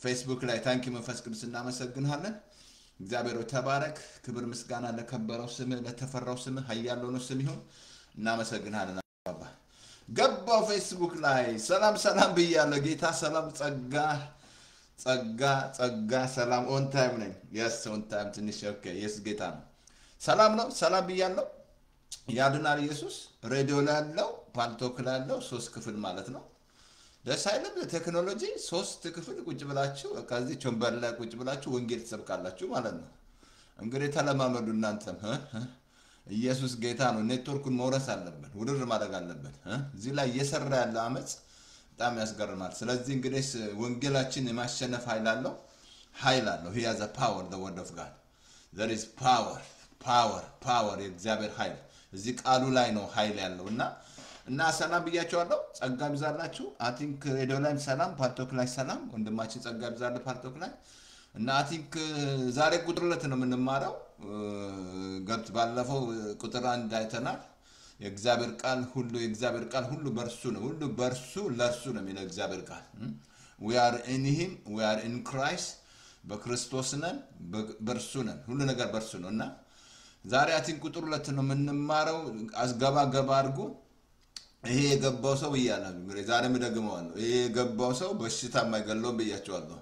ፌስቡክ ላይ ታንኪ መንፈስ ቅዱስ እናመሰግናለን እግዚአብሔር ተባረክ ክብር ምስጋና ለከበረው ስም ለተፈራው ስም ኃያል ሆኖ ስም ይሁን እናመሰግናለን አባ ገባው ፌስቡክ ላይ ሰላም ብያለሁ ጌታ ሰላም ጸጋ ሰላም ኦን ታይም ነኝ yes ኦን ታይም ትንሽ ኦኬ yes ጌታ ነው ሰላም ብያለሁ ያድናል ኢየሱስ ሬዲዮ ላይ ያለው ፓልቶክ ላይ ያለው 3 ክፍል ማለት ነው ደስ አይልም ቴክኖሎጂ 3 ክፍል ቁጭ ብላችሁ ከዚህ ቾምበር ላይ ቁጭ ብላችሁ ወንጌል ተሰብካላችሁ ማለት ነው እንግዲህ ተለማመዱ እናንተም ኢየሱስ ጌታ ነው ኔትወርኩን መውረስ አለበት ውድር ማድረግ አለበት እዚህ ላይ እየሰራ ያለ አመጽ በጣም ያስገርማል ስለዚህ እንግዲህ ወንጌላችን የማሸነፍ ኃይል አለው he has a power the word of god there is power የእግዚአብሔር ኃይል እዚህ ቃሉ ላይ ነው ኃይል ያለውና ሰላም ብያቸዋለሁ ጸጋ ይብዛላችሁ I think ሬዲዮ ላይ ሰላም ፓርቶክ ላይ ሰላም ወንድማችን ጸጋ ይብዛል ፓርቶክ ላይ እና I think ዛሬ ቁጥር 2 ነው የምንማረው ገብት ባለፈው ቁጥር 1 አይተናል የእግዚአብሔር ቃል ሁሉ በርሱ ነው ሁሉ በርሱ ለርሱ ነው የሚለው እግዚአብሔር ቃል we are in him we are in Christ በክርስቶስ ነን በርሱ ነን ሁሉ ነገር በርሱ ነውና ዛሬ I think ቁጥር 2 ነው የምንማረው አስገባ አድርጉ ይሄ የገባው ሰው ይያላል እንግዲህ ዛሬ ምደግመዋለሁ ይሄ የገባው ሰው በሽታ የማይገለውም ብያቸዋለሁ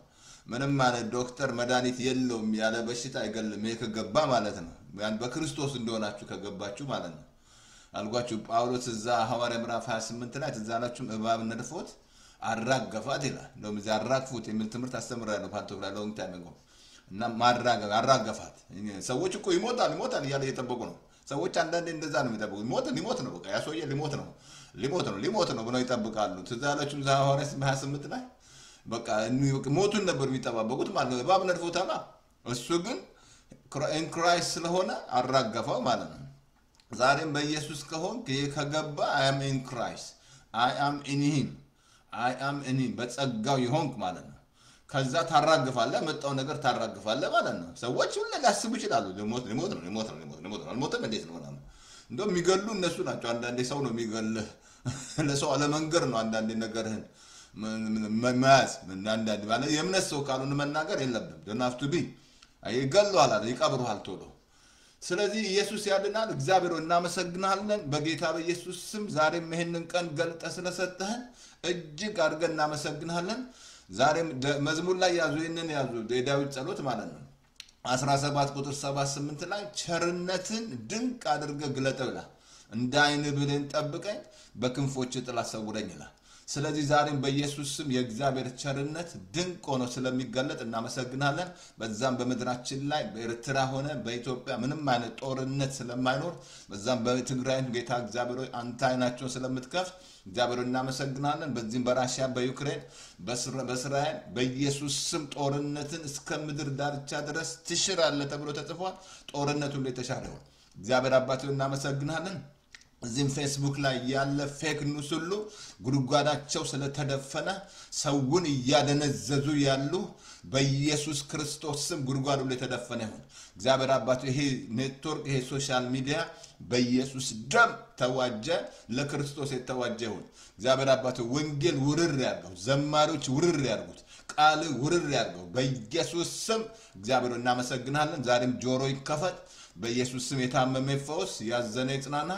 ምንም ማለት ዶክተር መድኃኒት የለውም ያለ በሽታ አይገልም ይሄ ከገባ ማለት ነው ያን በክርስቶስ እንደሆናችሁ ከገባችሁ ማለት ነው አልጓችሁ ጳውሎስ እዛ ሐዋርያ ምዕራፍ 28 ላይ ተዛላችሁ እባብ ነድፎት አራገፋት ይላል ነው እዛ አራግፉት የሚል ትምህርት አስተምራለሁ ፓንቶክ ላይ ሎንግ ታይም አጎ እና አራገፋት ሰዎች እኮ ይሞታል እያለ እየጠበቁ ነው ሰዎች አንዳንዴ እንደዛ ነው የሚጠብቁት ሊሞት ነው በቃ ያሶየ ሊሞት ነው ብለው ይጠብቃሉ ተዛላችሁ እዛ ሐዋርያ 28 ላይ በቃ ሞቱን ነበር የሚጠባበቁት ማለት ነው እባብ ነድፎታማ እሱ ግን in Christ ስለሆነ አራገፋው ማለት ነው ዛሬም በኢየሱስ ከሆንክ ከገባ I am in Christ I am in him በጸጋው ይሆንክ ማለት ነው ከዛ ታራግፋለ መጣው ነገር ታራግፋለ ማለት ነው ሰዎች ሁሉ ሊያስቡ ይችላሉ ሊሞት ነው አልሞተም እንዴት ነው ማለት እንደው የሚገሉ እነሱ ናቸው አንዳንዴ ሰው ነው የሚገልህ ለሰው አለመንገር ነው አንዳንዴ ነገርህን ማስ አንዳንዴ ባለ የምነት ሰው ካሉን መናገር የለብም don't have to be አይገሉሃል ይቀብሩሃል ቶሎ ስለዚህ ኢየሱስ ያድናል እግዚአብሔር እናመሰግናለን በጌታ በኢየሱስ ስም ዛሬም ይሄንን ቀን ገልጠ ስለሰጠህን እጅግ አድርገን እናመሰግናለን ዛሬም መዝሙር ላይ ያዙ የዳዊት ጸሎት ማለት ነው 17 ቁጥር 78 ላይ ቸርነትን ድንቅ አድርገ ግለጠውላ እንዳይን ብለን ጠብቀኝ በክንፎች ጥላ ሰውረኝ ይላል ስለዚህ ዛሬም በኢየሱስ ስም የእግዚአብሔር ቸርነት ድንቅ ሆኖ ስለሚገለጥ እናመሰግናለን በዛም በመድራችን ላይ በኤርትራ ሆነ በኢትዮጵያ ምንም አይነት ጦርነት ስለማይኖር በዛም በትግራይ ጌታ እግዚአብሔር አንተ አይናቸውን ስለምትከፍት እግዚአብሔር እናመሰግናለን በዚህም በራሺያ በዩክሬን በእስራኤል በኢየሱስ ስም ጦርነትን እስከ ምድር ዳርቻ ድረስ ትሽራለህ ተብሎ ተጽፏል ጦርነቱ ለተሻረው እግዚአብሔር አባቴ እናመሰግናለን እዚህም ፌስቡክ ላይ ያለ ፌክ ኒውስ ሁሉ ጉድጓዳቸው ስለተደፈነ ሰውን ያደነዘዙ ያሉ በኢየሱስ ክርስቶስ ስም ጉድጓዱ ላይ ተደፈነ ይሁን እግዚአብሔር አባቱ ይሄ ኔትወርክ ይሄ ሶሻል ሚዲያ በኢየሱስ ደም ተዋጀ ለክርስቶስ የተዋጀ ይሁን እግዚአብሔር አባቱ ወንጌል ውርር ያርገው ዘማሪዎች ውርር ያርጉት ቃል ውርር ያርገው በኢየሱስ ስም እግዚአብሔር እናመሰግናለን ዛሬም ጆሮ ይከፈት በኢየሱስ ስም የታመመ ይፈወስ ያዘነ ይጽናና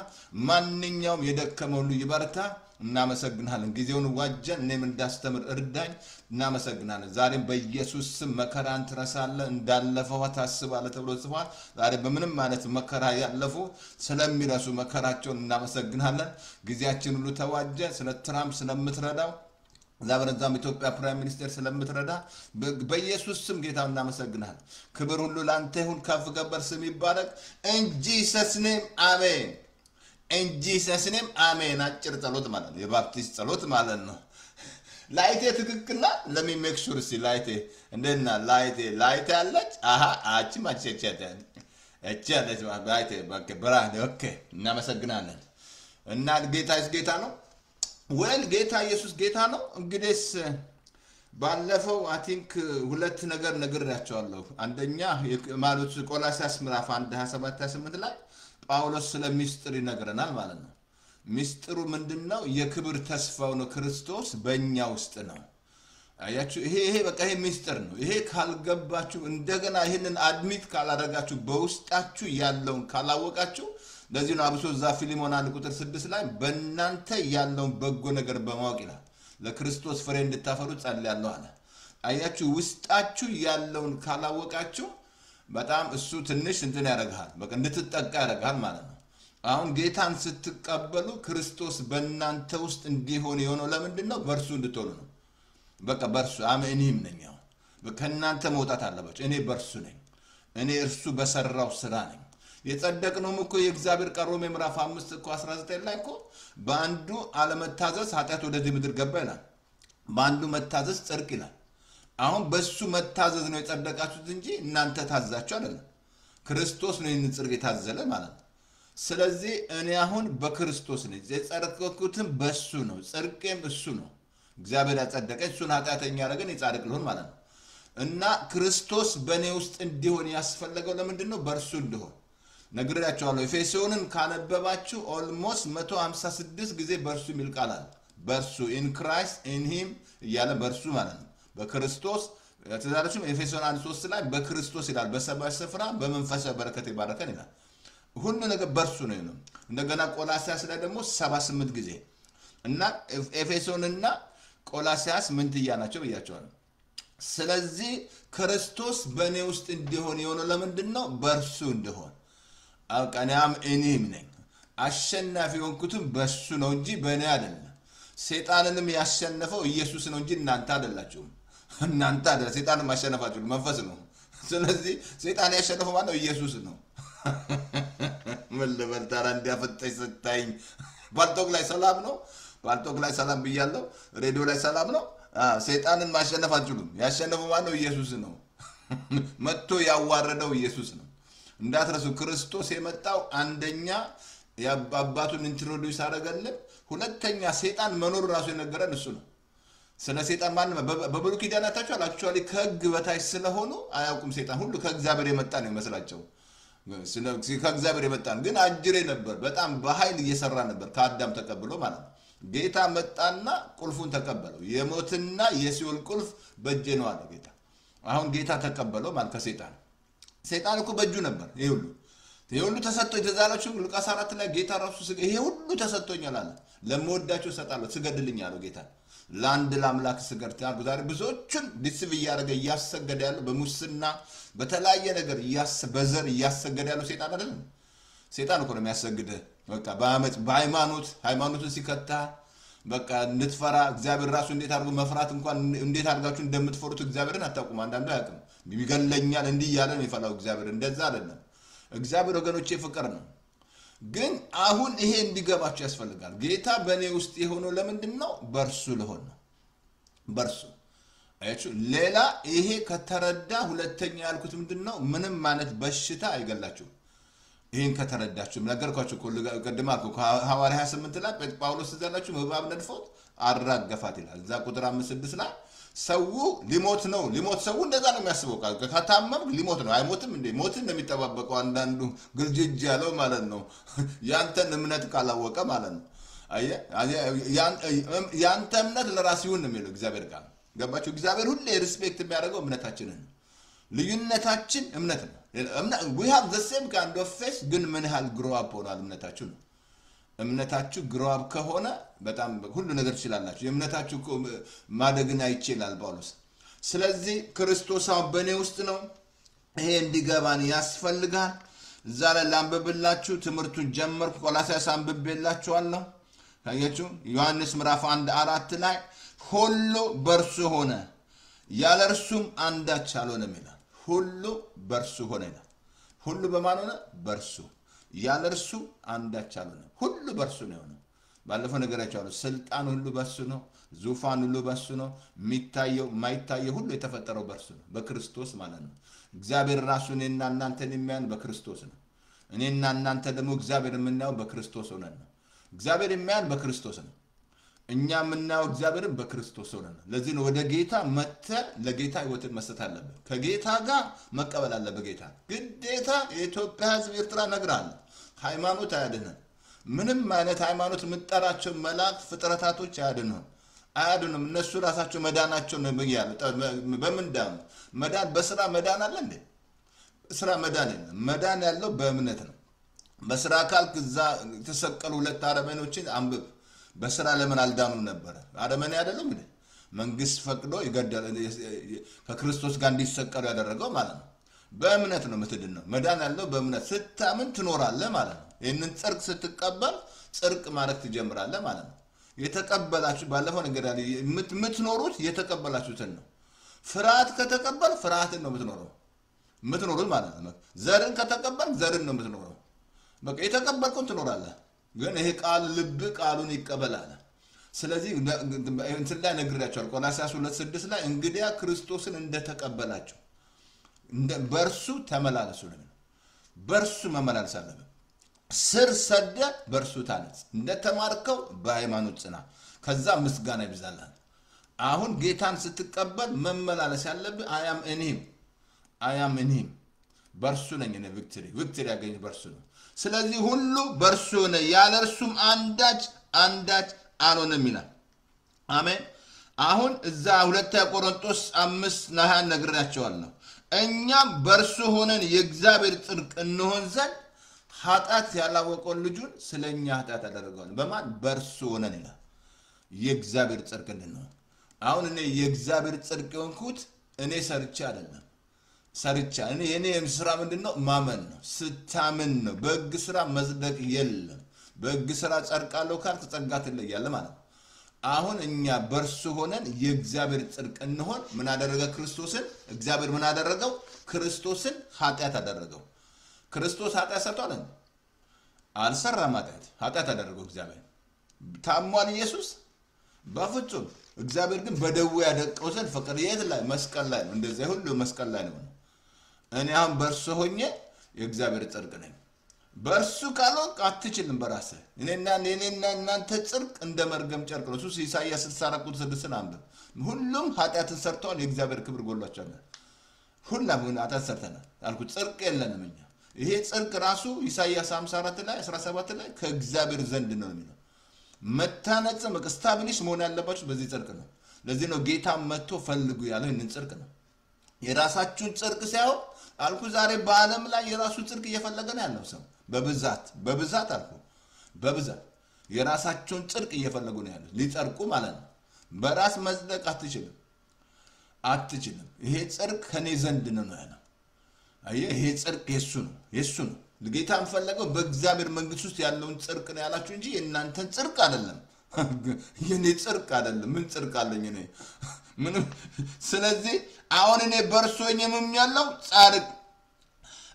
ማንኛውም የደከመ ሁሉ ይበርታ እናመሰግናለን ጊዜውን ዋጀን እኔም እንዳስተምር እርዳኝ እናመሰግናለን ዛሬም በኢየሱስ ስም መከራን ትረሳለህ እንዳለፈው ታስባለህ ተብሎ ጽፏል ዛሬ በምንም ማለት መከራ ያለፉ ስለሚረሱ መከራቸውን እናመሰግናለን ጊዜያችን ሁሉ ተዋጀ ስለ ትራምፕ ስለምትረዳው ዛብረዛም ኢትዮጵያ ፕራይም ሚኒስተር ስለምትረዳ በኢየሱስ ስም ጌታው እናመሰግናለን ክብር ሁሉ ላንተ ይሁን ከፍ ገበር ስም ይባረክ in Jesus name amen in Jesus name amen አጭር ጸሎት ማለት ነው የባፕቲስት ጸሎት ማለት ነው ላይቴ ትክክልና let me make sure see ላይቴ እንደና ላይቴ አለች አቺ ማቸቸተ እቻለች ላይቴ በቃ ብራንድ ኦኬ እናመሰግናለን እና ጌታ ነው ወል ጌታ ኢየሱስ ጌታ ነው እንግዲህ ባለፈው I think ሁለት ነገር ነግሬያቸዋለሁ አንደኛ ማለት ቆላስይስ ምዕራፍ 1:27-28 ላይ ጳውሎስ ስለ ሚስጥር ይነግረናል ማለት ነው ሚስጥሩ ምንድነው የክብር ተስፋው ነው ክርስቶስ በእኛ ውስጥ ነው አያችሁ ይሄ በቃ ይሄ ሚስጥር ነው። ይሄ ካልገባችሁ እንደገና ይሄንን አድሚት ካላደረጋችሁ በውስጣችሁ ያለውን ካላወቃችሁ ለዚህ ነው አብሶ እዛ ፊልሞን 1:6 ላይ በእናንተ ያለውን በጎ ነገር በማወቅ ይላል ለክርስቶስ ፍሬ እንድታፈሩ ጸልያለሁ አለ። አያችሁ ውስጣችሁ ያለውን ካላወቃችሁ በጣም እሱ ትንሽ እንትን ያደርጋል በቃ እንድትጠቃ ያደርጋል ማለት ነው። አሁን ጌታን ስትቀበሉ ክርስቶስ በእናንተ ውስጥ እንዲሆን የሆነው ለምንድን ነው? በእርሱ እንድትሆኑ ነው። በቃ በእርሱ እኔም ነኝ። አሁን ከእናንተ መውጣት አለባችሁ። እኔ በእርሱ ነኝ። እኔ እርሱ በሰራው ስራ ነኝ። የጸደቅነውም እኮ የእግዚአብሔር ቃል ሮሜ ምዕራፍ 5:19 ላይ እኮ በአንዱ አለመታዘዝ ኃጢአት ወደዚህ ምድር ገባ ይላል። በአንዱ መታዘዝ ጽድቅ ይላል። አሁን በሱ መታዘዝ ነው የጸደቃችሁት እንጂ እናንተ ታዛችሁ አይደለም። ክርስቶስ ነው ይህን ጽድቅ የታዘለ ማለት ነው። ስለዚህ እኔ አሁን በክርስቶስ ነኝ። የጸደቅኩትም በሱ ነው። ጽድቄም እሱ ነው። እግዚአብሔር ያጸደቀኝ እሱን ኃጢአተኛ ያደረገን የጻድቅ ልሆን ማለት ነው። እና ክርስቶስ በእኔ ውስጥ እንዲሆን ያስፈለገው ለምንድን ነው? በእርሱ እንዲሆን ነግሬያቸዋለሁ። ኤፌሶንን ካነበባችሁ ኦልሞስት 156 ጊዜ በእርሱ የሚል ቃል አለ። በእርሱ ኢን ክራይስት ኢን ሂም እያለ በእርሱ ማለት ነው። በክርስቶስ ተዛራችሁም ኤፌሶን 1:3 ላይ በክርስቶስ ይላል። በሰማይ ስፍራ በመንፈሳዊ በረከት ይባረከን ይላል። ሁሉ ነገር በእርሱ ነው። እንደገና ቆላስያስ ላይ ደግሞ 78 ጊዜ እና ኤፌሶንና ቆላስያስ ምንትያ ናቸው ብያቸዋለሁ። ስለዚህ ክርስቶስ በእኔ ውስጥ እንዲሆን የሆነው ለምንድን ነው? በእርሱ እንዲሆን አውቃናም እኔም ነኝ። አሸናፊ የሆንኩትም በእሱ ነው እንጂ በእኔ አይደለም። ሰይጣንንም ያሸነፈው ኢየሱስ ነው እንጂ እናንተ አይደላችሁም። እናንተ አይደለ ሰይጣንን ማሸነፋችሁ መንፈስ ነው። ስለዚህ ሰይጣን ያሸነፈው ማለት ኢየሱስ ነው። ምን ልበል ታዲያ እንዲያፈጠኝ ስታይኝ ባልቶክ ላይ ሰላም ነው። ባልቶክ ላይ ሰላም ብያለሁ። ሬዲዮ ላይ ሰላም ነው። ሰይጣንን ማሸነፍ አትችሉም። ያሸነፈው ማለት ነው ኢየሱስ ነው። መጥቶ ያዋረደው ኢየሱስ ነው። እንዳትረሱ ክርስቶስ የመጣው አንደኛ የአባቱን ኢንትሮዲዩስ አደረገልን፣ ሁለተኛ ሰይጣን መኖር ራሱ የነገረን እሱ ነው። ስለ ሰይጣን ማንም በብሉይ ኪዳን አታችኋል። አክቹአሊ ከሕግ በታች ስለሆኑ አያውቁም። ሰይጣን ሁሉ ከእግዚአብሔር የመጣ ነው ይመስላቸው። ከእግዚአብሔር የመጣ ነው ግን አጅሬ ነበር። በጣም በኃይል እየሰራ ነበር ከአዳም ተቀብሎ ማለት ነው። ጌታ መጣና ቁልፉን ተቀበለው። የሞትና የሲኦል ቁልፍ በእጄ ነው አለ ጌታ። አሁን ጌታ ተቀበለው ማለት ከሰይጣን ሰይጣን እኮ በእጁ ነበር። ይሄ ሁሉ ተሰጥቶ የተዛላችሁ ሉቃስ 4 ላይ ጌታ ራሱ ይሄ ሁሉ ተሰጥቶኛል አለ። ለምወዳቸው እሰጣለሁ፣ ስገድልኝ አለው ጌታ። ለአንድ ለአምላክ ስገድ ታርጉ። ዛሬ ብዙዎችን ዲስቭ እያደረገ እያሰገደ ያለው በሙስና በተለያየ ነገር በዘር እያሰገደ ያለው ሰይጣን አይደለም። ሰይጣን እኮ ነው የሚያሰግድህ። በቃ ሃይማኖትን ሲከታ በቃ እንድትፈራ እግዚአብሔር ራሱ እንዴት አድርጎ መፍራት እንኳን እንዴት አድርጋችሁ እንደምትፈሩት እግዚአብሔርን አታውቁም። አንዳንዱ አያውቅም። ይገለኛል እንዲህ እያለ ነው የፈራው እግዚአብሔር። እንደዛ አይደለም። እግዚአብሔር ወገኖቼ ፍቅር ነው። ግን አሁን ይሄ እንዲገባችሁ ያስፈልጋል። ጌታ በእኔ ውስጥ የሆነው ለምንድን ነው? በእርሱ ልሆን ነው። በእርሱ አያችሁ። ሌላ ይሄ ከተረዳ ሁለተኛ ያልኩት ምንድን ነው? ምንም ማለት በሽታ አይገላችሁም። ይሄን ከተረዳችሁ ነገርኳችሁ እኮ ቀድማ እኮ ሐዋርያ 28 ላይ ጳውሎስ ዘላችሁ እባብ ነድፎት አራገፋት ይላል። እዛ ቁጥር 5-6 ላይ ሰው ሊሞት ነው። ሰው እንደዛ ነው የሚያስበው። ከታመም ሊሞት ነው። አይሞትም እንዴ? ሞትን ነው የሚጠባበቀው። አንዳንዱ ግልጅጅ ያለው ማለት ነው ያንተን እምነት ካላወቀ ማለት ነው። ያንተ እምነት ለራስ ይሁን ነው የሚለው እግዚአብሔር ቃል። ገባችሁ? እግዚአብሔር ሁሌ ሪስፔክት የሚያደርገው እምነታችንን ነው። ልዩነታችን እምነት ነው። we have the same kind of faith ግን ምን ያህል grow up ሆኗል እምነታችሁ ነው። እምነታችሁ grow up ከሆነ በጣም ሁሉ ነገር ትችላላችሁ። የእምነታችሁ ማደግን አይችላል ጳውሎስ። ስለዚህ ክርስቶስ በእኔ ውስጥ ነው። ይሄ እንዲገባን ያስፈልጋል። እዛ ላይ ላንብብላችሁ። ትምህርቱን ጀመርኩ። ቆላስይስ አንብቤላችኋለሁ። ታያችሁ ዮሐንስ ምዕራፍ 1:4 ላይ ሁሉ በእርሱ ሆነ ያለ እርሱም አንዳች አልሆነም ይላል። ሁሉ በእርሱ ሆነ ይላል። ሁሉ በማን ሆነ? በእርሱ። ያለ እርሱ አንዳች አልሆነም። ሁሉ በእርሱ ነው የሆነው። ባለፈው ነገራችኋለሁ። ስልጣን ሁሉ በእርሱ ነው። ዙፋን ሁሉ በእርሱ ነው። የሚታየው የማይታየው ሁሉ የተፈጠረው በእርሱ ነው፣ በክርስቶስ ማለት ነው። እግዚአብሔር ራሱ እኔና እናንተን የሚያየን በክርስቶስ ነው። እኔና እናንተ ደግሞ እግዚአብሔር የምናየው በክርስቶስ ሆነን ነው። እግዚአብሔር የሚያየን በክርስቶስ ነው። እኛ የምናየው እግዚአብሔርን በክርስቶስ ሆነን ነው። ለዚህ ነው ወደ ጌታ መጥተህ ለጌታ ህይወትን መስጠት አለብህ። ከጌታ ጋር መቀበል አለብህ። ጌታ ግዴታ የኢትዮጵያ ህዝብ ኤርትራ ነግራለሁ። ሃይማኖት አያድንም። ምንም አይነት ሃይማኖት የምትጠራቸው መላእክት ፍጥረታቶች አያድኑም። አያድኑም። እነሱ ራሳቸው መዳናቸው ነው ብያለሁ። በምን ዳኑ? መዳን በስራ መዳን አለ እንዴ? ስራ መዳን የለም። መዳን ያለው በእምነት ነው። በስራ ካልክ እዛ የተሰቀሉ ሁለት አረመኔዎችን አንብብ። በስራ ለምን አልዳኑም ነበረ? አረመኔ አይደለም እንዴ? መንግስት ፈቅዶ ይገደል ከክርስቶስ ጋር እንዲሰቀሉ ያደረገው ማለት ነው። በእምነት ነው የምትድነው። መዳን ያለው በእምነት ስታምን ትኖራለህ ማለት ነው። ይህንን ጽድቅ ስትቀበል ጽድቅ ማድረግ ትጀምራለህ ማለት ነው። የተቀበላችሁ ባለፈው ነገር ያለ የምትኖሩት የተቀበላችሁትን ነው። ፍርሃት ከተቀበል ፍርሃትን ነው የምትኖሩት ማለት ነው። ዘርን ከተቀበል ዘርን ነው የምትኖረው። በቃ የተቀበልከውን ትኖራለህ። ግን ይሄ ቃል ልብ ቃሉን ይቀበላል። ስለዚህ እንትን ላይ ነግሬያቸዋለሁ። ቆላስይስ 2:6 ላይ እንግዲያ ክርስቶስን እንደተቀበላችሁ በእርሱ ተመላለሱ ነው። በእርሱ መመላለስ አለብን። ስር ሰደ በእርሱ ታነጽ፣ እንደተማርከው በሃይማኖት ጽና፣ ከዛ ምስጋና ይብዛላል። አሁን ጌታን ስትቀበል መመላለስ ያለብህ አያም እኔም በእርሱ ነኝ እኔ ቪክቶሪ ያገኝ በእርሱ ነው። ስለዚህ ሁሉ በእርሱ ሆነ፣ ያለ እርሱም አንዳች አልሆነም ይላል። አሜን። አሁን እዛ 2 ቆሮንቶስ 5:20 ነግሬያቸዋለሁ። እኛም በእርሱ ሆነን የእግዚአብሔር ጽድቅ እንሆን ዘንድ ኃጢአት ያላወቀውን ልጁን ስለኛ ኃጢአት አደረገዋል። በማን? በእርሱ ሆነን ይላል። የእግዚአብሔር ጽድቅ እንድንሆን። አሁን እኔ የእግዚአብሔር ጽድቅ የሆንኩት እኔ ሰርቼ አይደለም። የኔ ስራ ምንድነው? ማመን ነው። ስታምን ነው። በሕግ ስራ መጽደቅ የለም። በሕግ ስራ ጸድቃለሁ ካልክ ጸጋ ትለያለህ ማለት ነው። አሁን እኛ በእርሱ ሆነን የእግዚአብሔር ጽድቅ እንሆን ምን አደረገ? ክርስቶስን እግዚአብሔር ምን አደረገው? ክርስቶስን ኃጢአት አደረገው። ክርስቶስ ኃጢአት ሰርቷል? አልሰራም። ኃጢአት አደረገው እግዚአብሔር። ታሟል ኢየሱስ? በፍጹም። እግዚአብሔር ግን በደዌ ያደቀው ዘንድ ፈቀደ። የት ላይ? መስቀል ላይ ነው። እንደዚህ ሁሉ መስቀል ላይ ነው። እኔ አሁን በእርሱ ሆኜ የእግዚአብሔር ጽድቅ ነኝ። በእርሱ ካልሆንክ አትችልም በራስህ። እኔና እናንተ ጽድቅ እንደ መርገም ጨርቅ ነው። እሱ ኢሳይያስ 64:6 አንብብ። ሁሉም ኃጢአትን ሰርተዋል፣ የእግዚአብሔር ክብር ጎሏቸዋል። ሁላም ኃጢአት ሰርተናል አልኩት። ጽድቅ የለንም እኛ። ይሄ ጽድቅ ራሱ ኢሳይያስ 54:17 ላይ ከእግዚአብሔር ዘንድ ነው የሚለው። መታነጽም ስታብሊሽ መሆን ያለባችሁ በዚህ ጽድቅ ነው። ለዚህ ነው ጌታ መጥቶ ፈልጉ ያለው ይህንን ጽድቅ ነው። የራሳችሁን ጽድቅ ሳይሆን አልኩ። ዛሬ በዓለም ላይ የራሱ ጽድቅ እየፈለገ ነው ያለው ሰው በብዛት አልኩ። በብዛት የራሳቸውን ጽድቅ እየፈለጉ ነው ያለው ሊጸድቁ ማለት ነው። በራስ መጽደቅ አትችልም። ይሄ ጽድቅ ከኔ ዘንድ ነው ያለው። አየህ፣ ይሄ ጽድቅ የሱ ነው። ጌታን ፈለገው በእግዚአብሔር መንግስት ውስጥ ያለውን ጽድቅ ነው ያላችሁ እንጂ የእናንተን ጽድቅ አይደለም። የኔ ጽድቅ አይደለም። ምን ጽድቅ አለኝ እኔ? ምንም። ስለዚህ አሁን እኔ በእርሱ ሆኜም ያለው ጻድቅ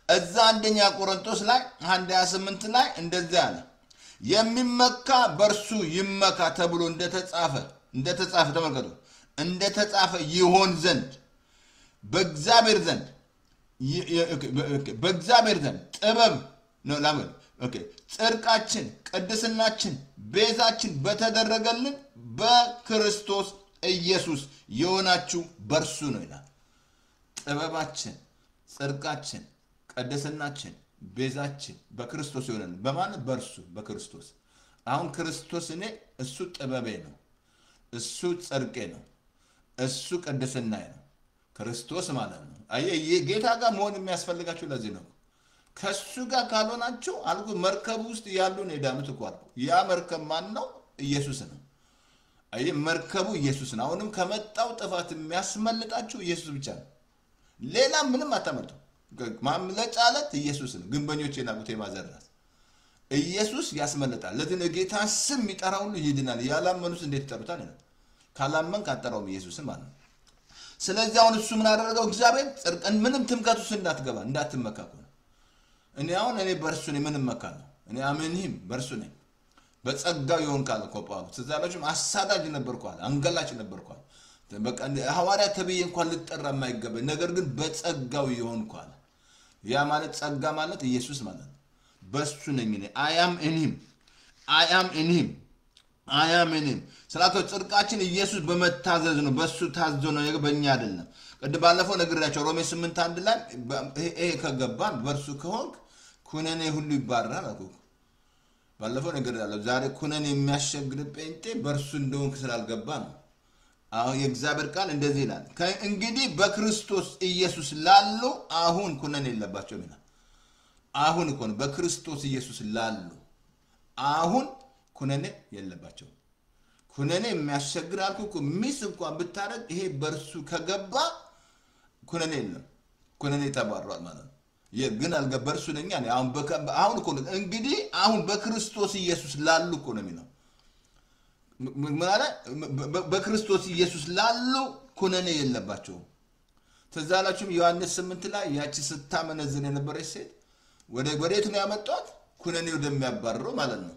እዛ 1 ቆሮንቶስ ላይ 1:28 ላይ እንደዚህ አለ። የሚመካ በእርሱ ይመካ ተብሎ እንደተጻፈ ተመልከቱ። እንደተጻፈ ይሆን ዘንድ በእግዚአብሔር ዘንድ ጥበብ ነው ላምን ጽድቃችን ቅድስናችን ቤዛችን በተደረገልን በክርስቶስ ኢየሱስ የሆናችሁ በእርሱ ነው ይላል። ጥበባችን ጽድቃችን ቅድስናችን ቤዛችን በክርስቶስ የሆነን በማለት በእርሱ በክርስቶስ። አሁን ክርስቶስ እኔ እሱ ጥበቤ ነው፣ እሱ ጽድቄ ነው፣ እሱ ቅድስናዬ ነው። ክርስቶስ ማለት ነው። አየህ፣ ጌታ ጋር መሆን የሚያስፈልጋችሁ ለዚህ ነው። ከሱ ጋር ካልሆናችሁ አልኩ መርከቡ ውስጥ ያሉን የዳኑት እኮ አልኩ። ያ መርከብ ማን ነው? ኢየሱስ ነው። አየህ፣ መርከቡ ኢየሱስ ነው። አሁንም ከመጣው ጥፋት የሚያስመልጣችሁ ኢየሱስ ብቻ ነው። ሌላ ምንም አታመልጡ። ማምለጫ አለት ኢየሱስ ነው። ግንበኞች የናቁት የማዘራት ኢየሱስ ያስመልጣል። ለዚህ ነው ጌታ ስም የሚጠራው ሁሉ ይድናል። ያላመኑት እንዴት ይጠሩታል? ካላመንክ አትጠራውም ኢየሱስን ማለት ነው። ስለዚህ አሁን እሱ ምን አደረገው? እግዚአብሔር ጽድቅን ምንም ትምከት ውስጥ እንዳትገባ እንዳትመካ ነው። እኔ በእርሱ ነኝ፣ ምንም መካ ነው። እኔ አምንህም በእርሱ ነኝ። በጸጋው ይሆንካል እኮ ጳውሎስ። ትዝ አላችሁም? አሳዳጅ ነበርኩ አለ፣ አንገላጭ ነበርኩ አለ። በቃ ሐዋርያ ተብዬ እንኳን ልጠራ የማይገባኝ ነገር ግን በጸጋው ይሆንኩ አለ። ያ ማለት ጸጋ ማለት ኢየሱስ ማለት ነው። በእሱ ነኝ እኔ I am in him ስላከው ጽድቃችን ኢየሱስ በመታዘዝ ነው። በሱ ታዞ ነው፣ በእኛ አይደለም። ቅድም ባለፈው ነግሬያቸው ሮሜ 8:1 ላይ ይሄ ከገባን በእርሱ ከሆንክ ኩነኔ ሁሉ ይባረራል አልኩ። ባለፈው ነግሬያለሁ። ዛሬ ኩነኔ የሚያሸግር ጴንጤ በእርሱ እንደሆንክ ስላልገባ ነው። አሁን የእግዚአብሔር ቃል እንደዚህ ይላል እንግዲህ በክርስቶስ ኢየሱስ ላሉ አሁን ኩነኔ የለባቸውም ይላል አሁን እኮ ነው በክርስቶስ ኢየሱስ ላሉ አሁን ኩነኔ የለባቸውም ኩነኔ የሚያስቸግር አልኩ እኮ ሚስ እንኳን ብታረግ ይሄ በርሱ ከገባ ኩነኔ የለም ኩነኔ ተባሯል ማለት ነው ግን አልገበርሱ ነኝ አሁን እኮ እንግዲህ አሁን በክርስቶስ ኢየሱስ ላሉ እኮ ነው የሚለው በክርስቶስ ኢየሱስ ላሉ ኩነኔ የለባቸውም ተዛላችሁም ዮሐንስ 8 ላይ ያቺ ስታመነዝን የነበረች ሴት ወዴት ነው ያመጣት ኩነኔ ወደሚያባርረው ማለት ነው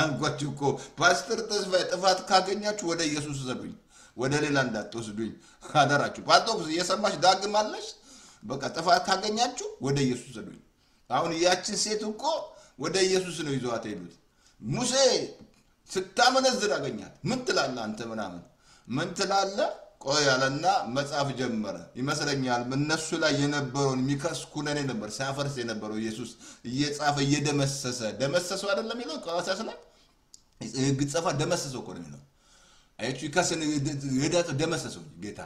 አንኳችሁ እኮ ፓስተር ተስፋዬ ጥፋት ካገኛችሁ ወደ ኢየሱስ ዘብኝ ወደ ሌላ እንዳትወስዱኝ አደራችሁ ፓስተር እየሰማሽ ዳግማለሽ በቃ ጥፋት ካገኛችሁ ወደ ኢየሱስ ዘብኝ አሁን ያቺን ሴት እኮ ወደ ኢየሱስ ነው ይዟት ሄዱት ሙሴ ስታመነዝር አገኛት ምን ትላለህ አንተ ምናምን ምን ትላለህ ቆይ አለና መጻፍ ጀመረ ይመስለኛል እነሱ ላይ የነበረውን ሚከስ ኩነኔ ነበር ሲያፈርስ የነበረው ኢየሱስ እየጻፈ ደመሰሰው አይደለም ይለው ቆሳስ ላይ ግጽፋ ደመሰሰው እኮ ነው የሚለው አይቹ ይከስን የዳት ደመሰሰው ጌታ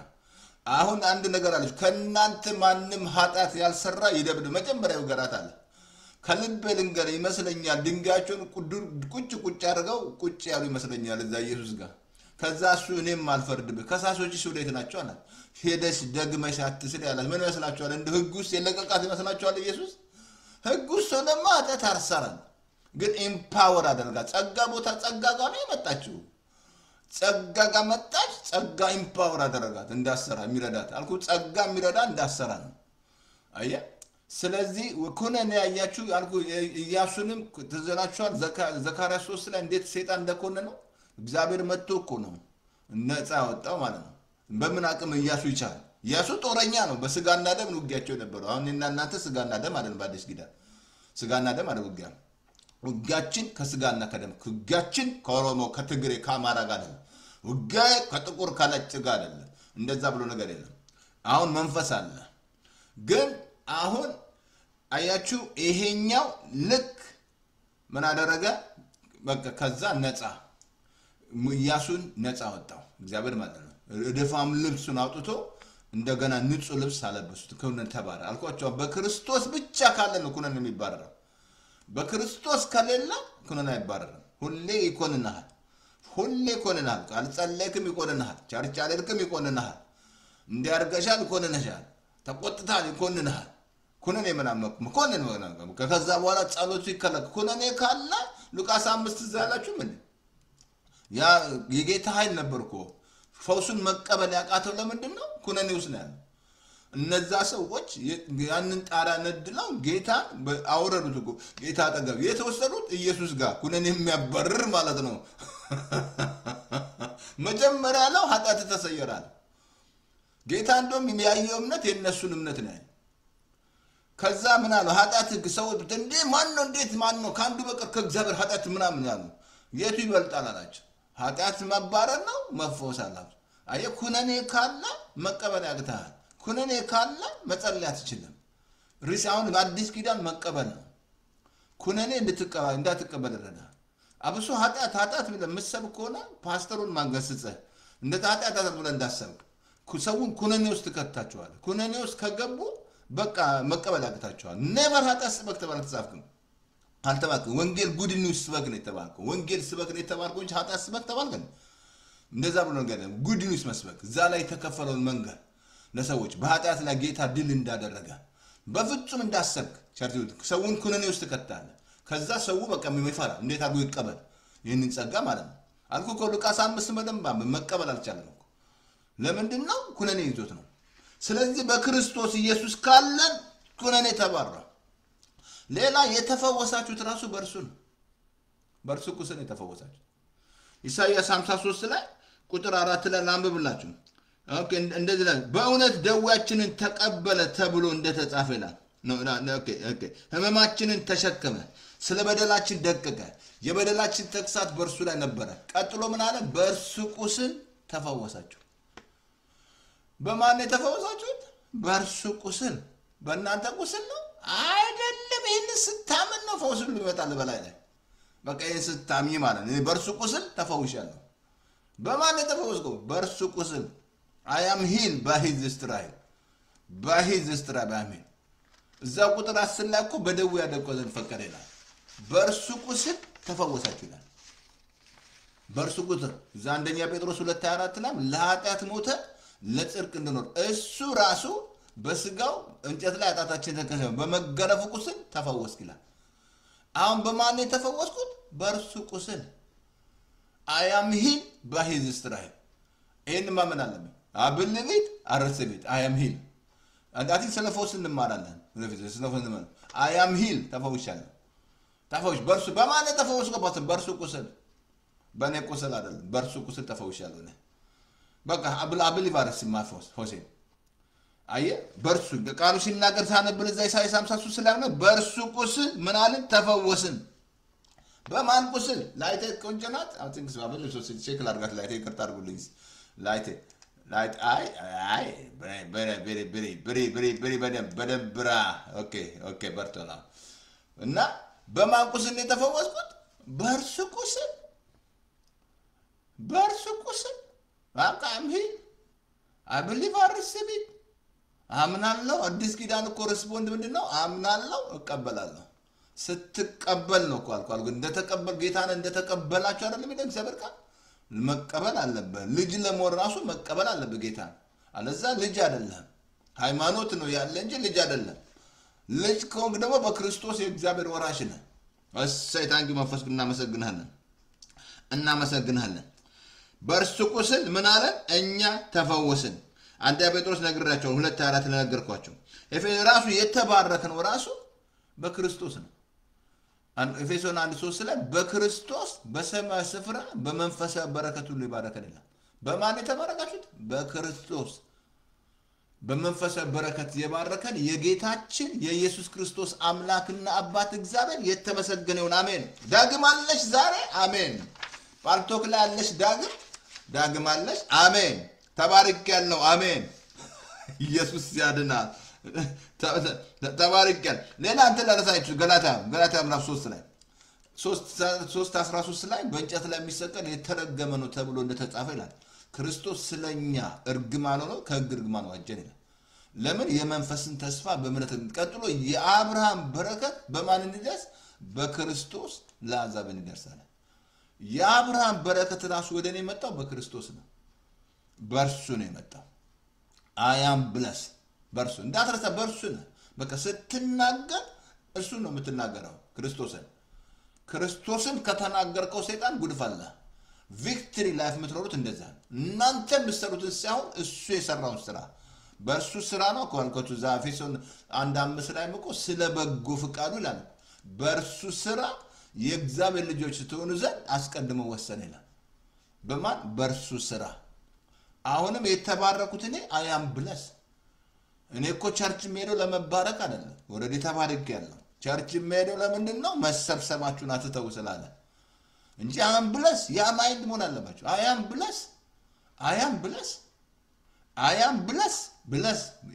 አሁን አንድ ነገር አለች ከናንተ ማንም ኃጢአት ያልሰራ ይደብድ መጀመሪያው ገራት አለ ከልብ ልንገር ይመስለኛል ድንጋዮቹን ቁጭ አድርገው ቁጭ ያሉ ይመስለኛል እዛ ኢየሱስ ጋር ከዛ እሱ እኔም አልፈርድብህ ከሳሾችሽ ወዴት ናቸው አለ ሄደሽ ደግመሽ አትስል ያለ ምን መስላችኋል እንደ ህግ ውስጥ የለቀቃት ይመስላችኋል ኢየሱስ ህግ ውስጥ ለማ ኃጢአት አርሰራል ግን ኤምፓወር አደረጋ ጸጋ ቦታ ጸጋ ጋር ነው የመጣችው ጸጋ ጋር መጣች ጸጋ ኤምፓወር አደረጋት እንዳሰራ የሚረዳት አልኩ ጸጋ የሚረዳ እንዳሰራ ነው አየ ስለዚህ ኩነኔ ያያችሁ አልኩ ኢያሱንም ተዘላችኋል ዘካርያስ 3 ላይ እንዴት ሰይጣን እንደኮነ ነው እግዚአብሔር መጥቶ እኮ ነው ነፃ ወጣው ማለት ነው በምን አቅም ኢያሱ ይቻላል ኢያሱ ጦረኛ ነው በስጋና ደም ውጊያቸው ነበር አሁን እናንተ ስጋና ደም አይደል ባዲስ ኪዳን ስጋና ደም አይደል ውጊያችን ከስጋና ከደም ውጊያችን ከኦሮሞ ከትግሬ ከአማራ ጋር አይደል ውጊያ ከጥቁር ከነጭ ጋር አይደል እንደዛ ብሎ ነገር የለም አሁን መንፈስ አለ ግን አሁን አያችሁ ይሄኛው ልክ ምን አደረገ በቃ ከዛ ነፃ ኢያሱን ነፃ ወጣው እግዚአብሔር ማለት ነው እደፋም ልብሱን አውጥቶ እንደገና ንጹህ ልብስ አለበሱት ኩነኔ ተባረ አልኳቸው በክርስቶስ ብቻ ካለ ነው ኩነኔ የሚባረረው በክርስቶስ ከሌለ ኩነኔ አይባረርም ሁሌ ይኮንናል አልጸለይክም ይኮንናል ቻርቻ አልልክም ይኮንናል እንዲያርገሻል ይኮንነሻል ተቆጥታል ይኮንናል ኩነኔ ምናምን ከዛ በኋላ ጸሎቱ ይከለክ ኩነኔ ካለ ሉቃስ 5 ዘላችሁ ምን ያ የጌታ ኃይል ነበርኮ ፈውሱን መቀበል ያቃተው ለምንድን ነው ኩነኔ ውስጥ ነው እነዛ ሰዎች ያንን ጣራ ነድለው ጌታ አውረዱት እኮ ጌታ አጠገብ የተወሰዱት ኢየሱስ ጋር ኩነኔ የሚያበርር ማለት ነው መጀመሪያ ነው ኃጢአት ተሰየራል ጌታ እንደም የሚያየው እምነት የነሱን እምነት ነው ከዛ ምን አለው ኃጢአት ሰው እንዴ እንዴት ማን ነው ካንዱ በቀር ከእግዚአብሔር ኃጢአት ምናምን ያሉ የቱ ይበልጣል አላቸው ኃጢአት መባረር ነው መፈወስ አላቸው አየ ኩነኔ ካለ መቀበል ያግታል ኩነኔ ካለ መጸለይ አትችልም ሪሳውን በአዲስ ኪዳን መቀበል ነው ኩነኔ እንዳትቀበል ረዳ አብሶ ኃጢአት ብለህ መስበክ ከሆነ ፓስተሩን ማንገስጸ እንደ ኃጢአት ብለህ እንዳሰብክ ሰውን ኩነኔ ውስጥ ከተታቸዋል ኩነኔ ውስጥ ከገቡ በቃ መቀበል ያግታቸዋል ኔቨር ኃጢአት ስበክ ተባለ ተጻፍከው አልተባልከው ወንጌል ጉድ ኒውስ ስበክ ነው የተባልከው ወንጌል ስበክ ነው የተባልከው እንጂ ኃጢአት ስበክ ተባልከው እንደዛ ብሎ ነገር ጉድ ኒውስ መስበክ እዛ ላይ ተከፈለውን መንገር ለሰዎች በኃጢአት ላይ ጌታ ድል እንዳደረገ በፍጹም እንዳሰብክ ቸርቲው ሰውን ኩነኔ ውስጥ ከተታለ ከዛ ሰው በቃ የሚፈራ እንዴት አድርጎ ይቀበል ይሄንን ጸጋ ማለት ነው አልኩ እኮ ሉቃስ 5 በደንብ መቀበል አልቻለም እኮ ለምንድን ነው ኩነኔ ይዞት ነው ስለዚህ በክርስቶስ ኢየሱስ ካለን ኩነኔ ተባረረ ሌላ የተፈወሳችሁት ራሱ በርሱ ቁስል የተፈወሳችሁት ኢሳይያስ 53 ላይ ቁጥር 4 ላይ ላንብብላችሁ ኦኬ እንደዚህ ላይ በእውነት ደዌያችንን ተቀበለ ተብሎ እንደተጻፈ ይላል ኦኬ ህመማችንን ተሸከመ ስለ በደላችን ደቀቀ የበደላችን ተክሳት በርሱ ላይ ነበር ቀጥሎ ምን አለ በርሱ ቁስል ተፈወሳችሁ በማን የተፈወሳችሁት በርሱ ቁስል በእናንተ ቁስል ነው አይደለም ይሄን ስታምን ነው ፈውስ ሁሉ ይመጣል በላይ ላይ በቃ ይሄን ስታምኝ ማለት ነው በርሱ ቁስል ተፈውሻለሁ በማን የተፈወስከው? በእርሱ ቁስል። I am healed by his stripe. By his stripe I mean. እዛ ቁጥር 10 ላይ እኮ በደዌ ያደቀው ዘንድ ፈቀደ ይላል። በእርሱ ቁስል ተፈወሳችሁ ይላል። በእርሱ ቁስል እዛ አንደኛ ጴጥሮስ 2:24 ላይ ለኃጢአት ሞተ ለጽድቅ እንድኖር እሱ ራሱ በስጋው እንጨት ላይ ኃጢአታችን ተከሰመ በመገረፉ ቁስል ተፈወስክ ይላል። አሁን በማን የተፈወስኩት? በእርሱ ቁስል። I am healed by his stripe. ይሄን ማመን አለብኝ። I believe it, I receive it. I am healed. አንዳቲ ስለፈውስ እንማራለን። ስለፈውስ እንማራለን። I am healed ተፈውሻለሁ። ተፈውሽ በእርሱ በማን የተፈወስኩበት? በእርሱ ቁስል። በእኔ ቁስል አይደለም፣ በእርሱ ቁስል ተፈውሻለሁ እኔ። በቃ I believe I receive my ሆሴ አየ በእርሱ ቃሉ ሲናገር ታነብል እዛ ኢሳይያስ 53 ላይ ነው። በእርሱ ቁስል ምን አለን? ተፈወስን። በማን ቁስል? ላይቴ ቆንጨናት አይ ቲንክ ሶ አበል ሶ ቼክ ላድርጋት። ላይቴ ይቅርታ አድርጉልኝ። ላይቴ በሪ በደብራ ኦኬ በርቶና እና በማን ቁስል ነው የተፈወስኩት? በእርሱ ቁስል። በእርሱ ቁስል አቃምሂ I believe I receive it. አምናለሁ። አዲስ ኪዳን እኮ ሪስፖንድ ምንድነው? አምናለሁ እቀበላለሁ። ስትቀበል ነው እኮ አልኳል። ግን እንደተቀበል ጌታን እንደተቀበላችሁ አይደለም ይደግ ሰበርካ መቀበል አለበት። ልጅ ለመሆን ራሱ መቀበል አለበት ጌታን። አለዛ ልጅ አይደለም። ሃይማኖት ነው ያለ እንጂ ልጅ አይደለም። ልጅ ከሆንክ ደግሞ በክርስቶስ የእግዚአብሔር ወራሽ ነህ። እሰይ ታንኪ መንፈስ እናመሰግናለን። በእርሱ ቁስል ምን አለን? እኛ ተፈወስን። አንደኛ ጴጥሮስ ነግራቸው 2:4 ለነገርኳቸው። ራሱ የተባረከው ራሱ በክርስቶስ ነው። ኤፌሶን 1:3 ላይ በክርስቶስ በሰማይ ስፍራ በመንፈሳዊ በረከት ሁሉ ይባረከን ይላል። በማን የተባረካችሁት? በክርስቶስ በመንፈሳዊ በረከት የባረከን የጌታችን የኢየሱስ ክርስቶስ አምላክና አባት እግዚአብሔር የተመሰገነ ይሁን። አሜን። ዳግም አለሽ ዛሬ። አሜን። ፓልቶክ ላይ አለሽ ዳግም አለሽ። አሜን። ተባረክ ያለው አሜን። ኢየሱስ ያድናል። ተባረክ ያለ ሌላ አንተ ለራሳችሁ ገላትያ ምዕራፍ 3 ላይ 3:13 ላይ በእንጨት ላይ የሚሰቀል የተረገመ ነው ተብሎ እንደተጻፈ ይላል። ክርስቶስ ስለኛ እርግማን ሆኖ ከሕግ እርግማን ዋጀን ይላል። ለምን? የመንፈስን ተስፋ በእምነት ቀጥሎ የአብርሃም በረከት በማን እንዲደርስ? በክርስቶስ ለአሕዛብ እንዲደርሳል። የአብርሃም በረከት ራሱ ወደኔ የመጣው በክርስቶስ ነው። በእርሱ ነው የመጣው። I am blessed በእርሱ እንዳትረሳ። በእርሱ ነው በቃ ስትናገር እርሱ ነው የምትናገረው። ክርስቶስን ከተናገርከው ሰይጣን ጉድፋላ ቪክትሪ ላይፍ የምትኖሩት እንደዛ ነው። እናንተ የምትሰሩትን ሳይሆን እሱ የሰራውን ስራ በእርሱ ስራ ነው። ኮንኮቱ ዛፌሶን 1:5 ላይ ምቆ ስለ በጎ ፍቃዱ ይላል። በእርሱ ስራ የእግዚአብሔር ልጆች ትሆኑ ዘንድ አስቀድሞ ወሰነ ይላል። በማን? በእርሱ ስራ። አሁንም የተባረኩት እኔ I am blessed። እኔ እኮ ቸርች ሄዶ ለመባረክ አይደለም። ወረዲ ተባረክ ያለው ቸርች ሄዶ ለምንድን ነው? መሰብሰባችሁን አትተው ስላለ እንጂ I am blessed ያ ማይንድ መሆን አለባችሁ። I am blessed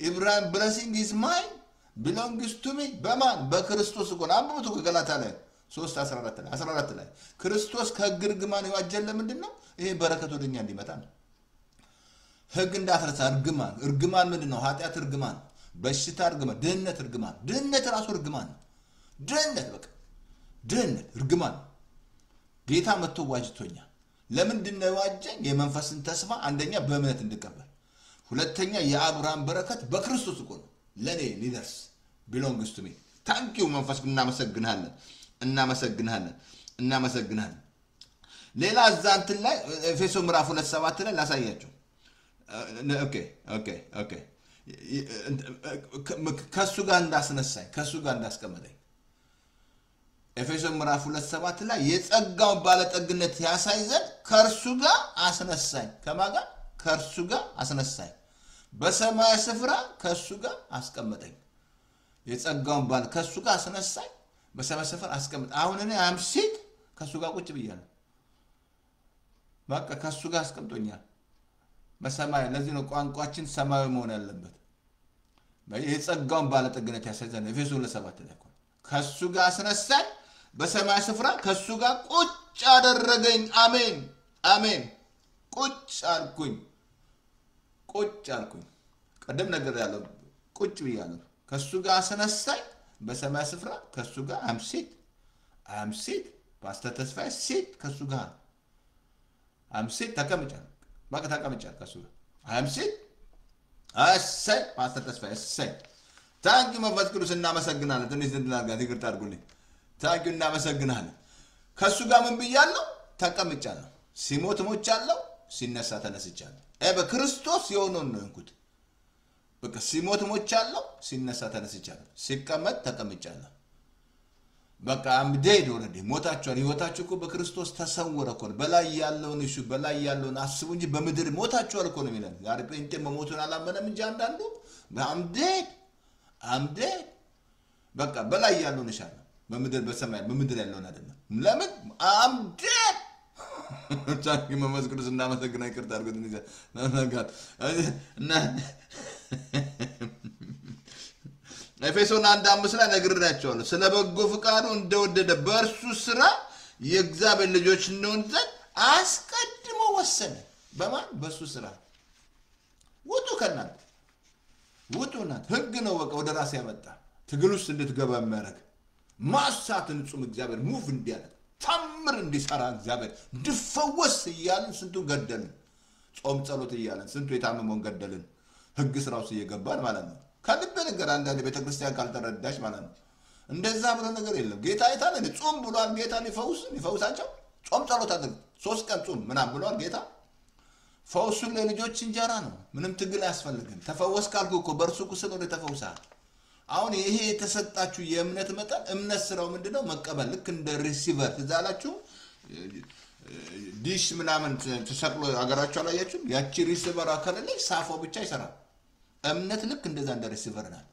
Abraham blessing is mine belongs to me በማን? በክርስቶስ እኮ ነው። አንብቡት ገላትያ ላይ 3:14 ላይ ክርስቶስ ከግርግማን የዋጀን ለምንድን ነው? ይሄ በረከት ወደኛ እንዲመጣ ነው። ሕግ እንዳትረሳ። እርግማን ምንድን ነው? ኃጢአት እርግማን፣ በሽታ እርግማን፣ ድህነት ራሱ እርግማን ነው። ድህነት እርግማን። ጌታ መጥቶ ዋጅቶኛል። ለምንድን ነው የዋጀኝ? የመንፈስን ተስፋ አንደኛ በእምነት እንድቀበል፣ ሁለተኛ የአብርሃም በረከት በክርስቶስ እኮ ነው ለኔ ሊደርስ belongs to me። ታንኪው መንፈስ እናመሰግናለን። ሌላ እዛ እንትን ላይ ኤፌሶ ምዕራፍ 2:7 ላይ ላሳያችሁ። ኦኬ ከሱ ጋር እንዳስቀመጠኝ ኤፌሶን ምዕራፍ 2:7 ላይ የጸጋውን ባለጠግነት ያሳይ ዘንድ ከእርሱ ጋር አስነሳኝ። ከማን ጋር? ከእርሱ ጋር አስነሳኝ። በሰማያዊ ስፍራ ከእሱ ጋር አስቀመጠኝ። የጸጋውን ከእሱ ጋር አስነሳኝ፣ በሰማያዊ ስፍራ አስቀመጠ። አሁን እኔ አም ሲት ከእሱ ጋር ቁጭ ብያለሁ። በቃ ከእሱ ጋር አስቀምጦኛል በሰማይ። ለዚህ ነው ቋንቋችን ሰማያዊ መሆን ያለበት። የጸጋውን ባለጠግነት ያሳይ ዘንድ ኤፌሶን 2:7 ላይ ከእሱ ጋር አስነሳኝ፣ በሰማይ ስፍራ ከእሱ ጋር ቁጭ አደረገኝ። አሜን። ቁጭ አልኩኝ ቀደም ነገር ያለው ቁጭ ብያለሁ ከሱ ጋር አስነሳኝ በሰማይ ስፍራ ከሱ ጋር አምሲት ፓስተር ተስፋዬ ሴት ከሱ ጋር አምሲት ተቀምጫለሁ በቃ ተቀምጫለሁ ከሱ ጋር አምሲት አሰይ ፓስተር ተስፋዬ አሰይ ታንኪ መንፈስ ቅዱስ እናመሰግናለን ትንሽ እንድናርጋት ይቅርታ አድርጉልኝ ታንኪ እናመሰግናለን ከሱ ጋር ምን ብያለሁ ተቀምጫለሁ ሲሞት ሞቻለሁ ሲነሳ ተነስቻለሁ በክርስቶስ የሆነውን ነው እንኩት በቃ ሲሞት ሞቻለሁ ሲነሳ ተነስቻለሁ ሲቀመጥ ተቀምጫለሁ በቃ አምዴድ ወረደ ሞታችኋል ህይወታችሁ እኮ በክርስቶስ ተሰወረ እኮ በላይ ያለውን እሱ በላይ ያለውን አስቡ እንጂ በምድር ሞታችኋል እኮ ነው የሚለን ዛሬ ጴንጤ መሞቱን አላመነም እንጂ አንዳንዱ አምዴድ በቃ በላይ ያለውን እሻለ በምድር በሰማይ በምድር ያለውን አይደለም ለምን አምዴድ ታንኪ መንፈስ ቅዱስ እናመሰግና ይቅርታ አድርጉልኝ ነገር እና ኤፌሶን 1:5 ላይ ነግሬያቸዋለሁ ስለ በጎ ፍቃዱ እንደወደደ በእርሱ ስራ የእግዚአብሔር ልጆች እንደሆን ዘንድ አስቀድሞ ወሰነ በማን በሱ ስራ ውጡ ከናንተ ውጡና ህግ ነው በቃ ወደ ራስ ያመጣ ትግል ውስጥ እንድትገባ የሚያደርግ ማሳትን ጹም እግዚአብሔር ሙቭ እንዲያደርግ ታምር እንዲሰራ እግዚአብሔር እንድፈወስ እያልን ስንቱ ገደልን ጾም ጸሎት እያልን ስንቱ የታመመውን ገደልን ህግ ስራውስ እየገባን ማለት ነው ከልብ ነገር አንዳንድ ቤተክርስቲያን ካልተረዳሽ ማለት ነው እንደዛ ብሎ ነገር የለም ጌታ አይታለ ጾም ብሏል ጌታ ሊፈውሳቸው ጾም ጸሎት አድርግ 3 ቀን ጾም ምናም ብሏል ጌታ ፈውሱን ለልጆች እንጀራ ነው ምንም ትግል አያስፈልግም ተፈወስ ካልኩ እኮ በእርሱ ቁስል ነው ተፈውሳል አሁን ይሄ የተሰጣችሁ የእምነት መጠን እምነት ስራው ምንድነው መቀበል ልክ እንደ ሪሲቨር ትዛላችሁ ዲሽ ምናምን ተሰቅሎ አገራችሁ አላያችሁ ያቺ ሪሲቨር አከለለች ሳፎ ብቻ ይሰራል እምነት ልክ እንደዛ እንደ ሪሲቨር ናት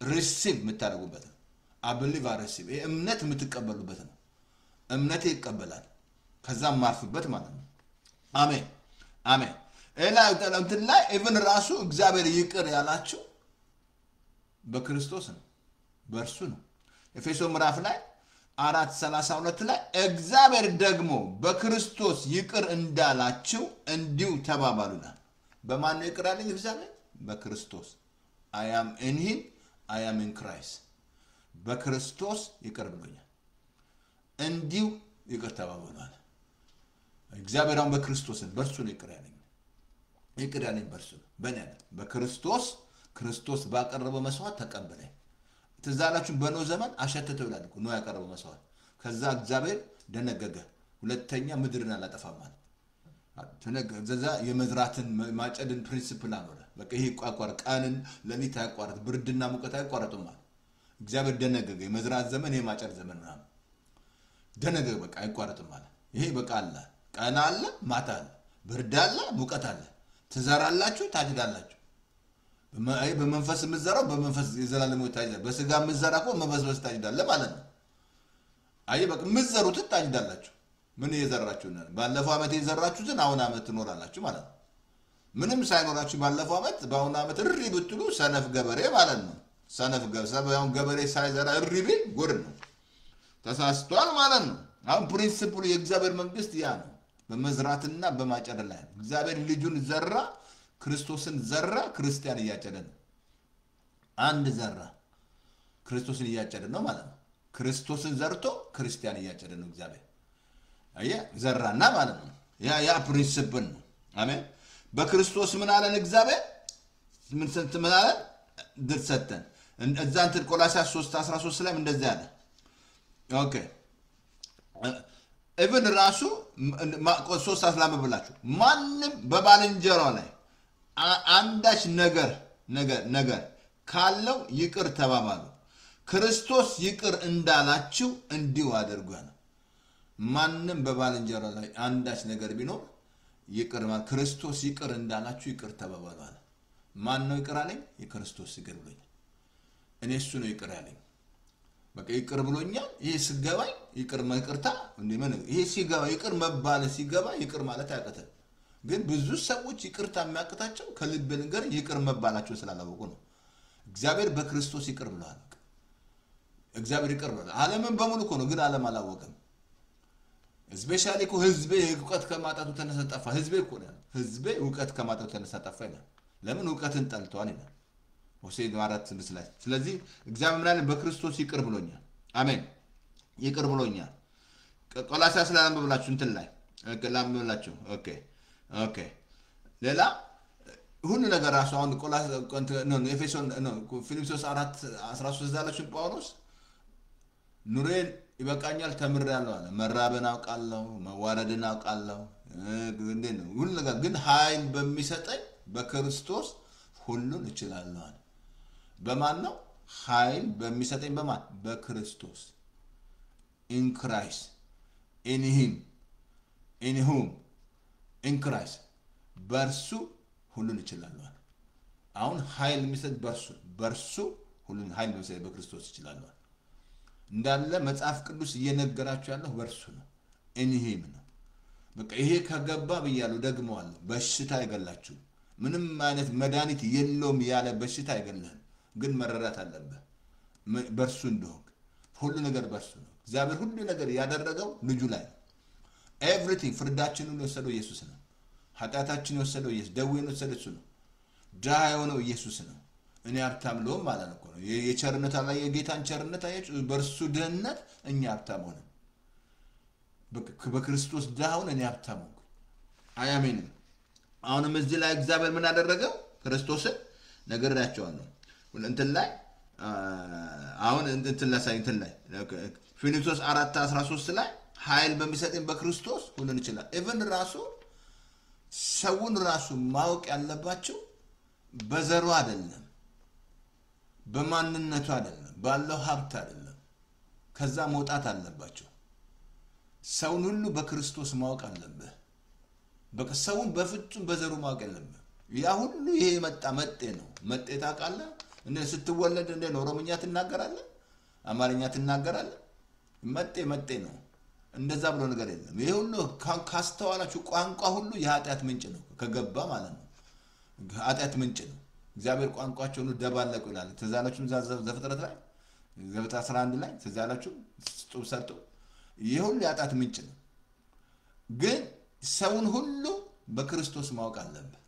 ሪሲቭ የምታደርጉበት ነው አብሊቭ አሪሲቭ እምነት የምትቀበሉበት ነው እምነት ይቀበላል ከዛም ማርፍበት ማለት ነው አሜን እላ እንትን ላይ ኢቭን ራሱ እግዚአብሔር ይቅር ያላችሁ በክርስቶስ ነው በእርሱ ነው ኤፌሶን ምዕራፍ ላይ 4:32 ላይ እግዚአብሔር ደግሞ በክርስቶስ ይቅር እንዳላችሁ እንዲሁ ተባባሉና በማን ነው ይቅር ያለኝ እግዚአብሔር በክርስቶስ I am in him I am in Christ በክርስቶስ ይቅር ብሎኛል እንዲሁ ይቅር ተባባሉና እግዚአብሔር አሁን በክርስቶስ በእርሱ ነው ይቅር ያለኝ በእርሱ በእኔ ክርስቶስ ባቀረበው መስዋዕት ተቀበለኝ ትዛላችሁ በኖ ዘመን አሸተተው ይላል እኮ ነው ያቀረበው መስዋዕት ከዛ እግዚአብሔር ደነገገ ሁለተኛ ምድርን አላጠፋም ተነገዘዛ የመዝራትን ማጨድን ፕሪንሲፕል አኖረ በቃ ይሄ ቋቋር ቀንን ለሊት ያቋርጥ ብርድና ሙቀት አይቋረጡም እግዚአብሔር ደነገገ የመዝራት ዘመን የማጨድ ዘመን ነው ደነገገ በቃ አይቋረጥም ይሄ በቃ አለ ቀን አለ ማታ አለ ብርድ አለ ሙቀት አለ ትዘራላችሁ ታጭዳላችሁ በመንፈስ ምዘራው በመንፈስ የዘላለም ወታጅዳ በስጋ ምዘራኮ መበዝበዝ ታጭዳለ ማለት ነው አይ በቃ ምዘሩት ታጭዳላችሁ ምን የዘራችሁ ነው ባለፈው አመት የዘራችሁትን አሁን አመት ትኖራላችሁ ማለት ነው ምንም ሳይኖራችሁ ባለፈው አመት በአሁን አመት እሪ ብትሉ ሰነፍ ገበሬ ማለት ነው ሰነፍ ገበሬ ሳይዘራ እሪ ቢል ጉድ ነው ተሳስቷል ማለት ነው አሁን ፕሪንሲፕሉ የእግዚአብሔር መንግስት ያ ነው በመዝራትና በማጨድ ላይ እግዚአብሔር ልጁን ዘራ ክርስቶስን ዘራ ክርስቲያን እያጨደ ነው አንድ ዘራ ክርስቶስን እያጨደ ነው ማለት ነው ክርስቶስን ዘርቶ ክርስቲያን እያጨደ ነው እግዚአብሔር አየ ዘራና ማለት ነው ያ ፕሪንሲፕል ነው አሜን በክርስቶስ ምን አለን እግዚአብሔር ምን አለን ድርሰተን እዛንት ቆላስይስ 3:13 ላይ እንደዛ ያለ ኦኬ ኢቭን ራሱ 3:13 ብላችሁ ማንም በባልንጀራው ላይ አንዳች ነገር ካለው ይቅር ተባባሉ ክርስቶስ ይቅር እንዳላችሁ እንዲሁ አድርጉ ያለ ማንም በባልንጀራው ላይ አንዳች ነገር ቢኖር ይቅር ማለት ክርስቶስ ይቅር እንዳላችሁ ይቅር ተባባሉ አለ ማን ነው ይቅር አለኝ የክርስቶስ ይቅር ብሎኛል እኔ እሱ ነው ይቅር ያለኝ በቃ ይቅር ብሎኛል ይሄ ሲገባኝ ይቅር መቅርታ እንደምን ይሄ ሲገባ ይቅር መባል ሲገባ ይቅር ማለት ያቀተ ግን ብዙ ሰዎች ይቅርታ የሚያቀታቸው ከልብ ነገር ይቅር መባላቸው ስላላወቁ ነው እግዚአብሔር በክርስቶስ ይቅር ብሏል እግዚአብሔር ይቅር ብሏል ዓለምን በሙሉ ነው ግን ዓለም አላወቀም ስፔሻሊ እኮ ህዝቤ ዕውቀት ከማጣቱ ተነሳ ጠፋ። ህዝቤ እኮ ነው ህዝቤ ዕውቀት ከማጣቱ ተነሳ ጠፋ ይላል። ለምን ዕውቀትን ጠልቷል ይላል ሆሴዕ 4:6 ላይ። ስለዚህ እግዚአብሔር ምን አለ? በክርስቶስ ይቅር ብሎኛል። አሜን ይቅር ብሎኛል። ቆላስይስ ላይ አንብብላችሁ እንትን ላይ ላምብላችሁ። ኦኬ ሌላ ሁሉ ነገር ራሱ አሁን ኤፌሶን ፊልጵስዩስ 4:13 ዛላችሁ ጳውሎስ ኑሬን ይበቃኛል ተምሬያለሁ አለ። መራብን አውቃለሁ፣ መዋረድን አውቃለሁ። እንዴት ነው ሁሉ ነገር ግን ኃይል በሚሰጠኝ በክርስቶስ ሁሉን እችላለሁ አለ። በማን ነው ኃይል በሚሰጠኝ? በማን? በክርስቶስ። in Christ in him in whom in Christ በርሱ ሁሉን እችላለሁ አለ። አሁን ኃይል የሚሰጥ በርሱ ሁሉን ኃይል የሚሰጥ በክርስቶስ እችላለሁ እንዳለ መጽሐፍ ቅዱስ እየነገራችሁ ያለው በርሱ ነው። in him ነው። በቃ ይሄ ከገባ ብያለሁ ደግመዋለሁ። በሽታ አይገላችሁ። ምንም አይነት መድኃኒት የለውም ያለ በሽታ አይገልህም። ግን መረዳት አለብህ በርሱ እንደሆነ ሁሉ ነገር በርሱ ነው። እግዚአብሔር ሁሉ ነገር ያደረገው ልጁ ላይ ነው። ኤቭሪቲንግ ፍርዳችንን የወሰደው ኢየሱስ ነው። ኃጢአታችንን የወሰደው ኢየሱስ፣ ደዌን የወሰደው እሱ ነው። ድሃ የሆነው ኢየሱስ ነው። እኔ ሀብታም ልሆን ማለት ነው። የቸርነት ላይ የጌታን ቸርነት አያችሁ። በርሱ ድህነት እኛ ሀብታም ሆነን በክርስቶስ ድሃ ሆነን እኔ ሀብታም ሆንኩ። አሜን። አሁንም እዚህ ላይ እግዚአብሔር ምን አደረገው? ክርስቶስን ነግሬያቸዋለሁ። እንትን ላይ አሁን እንትን ላይ ፊልጵስዩስ 4:13 ላይ ኃይል በሚሰጠኝ በክርስቶስ ሁሉን ይችላል። ኢቭን ራሱ ሰውን ራሱ ማወቅ ያለባቸው በዘሩ አይደለም፣ በማንነቱ አይደለም፣ ባለው ሀብት አይደለም። ከዛ መውጣት አለባቸው። ሰውን ሁሉ በክርስቶስ ማወቅ አለበት። በቃ ሰውን በፍጹም በዘሩ ማወቅ የለብህ። ያ ሁሉ ይሄ መጤ ነው። መጤ ታውቃለህ? እንደ ስትወለድ እንደ ኦሮምኛ ትናገራለህ፣ አማርኛ ትናገራለህ። መጤ ነው። እንደዛ ብሎ ነገር የለም። ይሄ ሁሉ ካስተዋላችሁ ቋንቋ ሁሉ የኃጢአት ምንጭ ነው። ከገባ ማለት ነው ኃጢአት ምንጭ ነው። እግዚአብሔር ቋንቋቸውን ደባለቁ ይላል። ተዛላችሁ ዘፍጥረት ላይ ዘፍጥረት 11 ላይ ተዛላችሁ ጡብ ሰርቶ ይሄ ሁሉ የኃጢአት ምንጭ ነው። ግን ሰውን ሁሉ በክርስቶስ ማወቅ አለበት።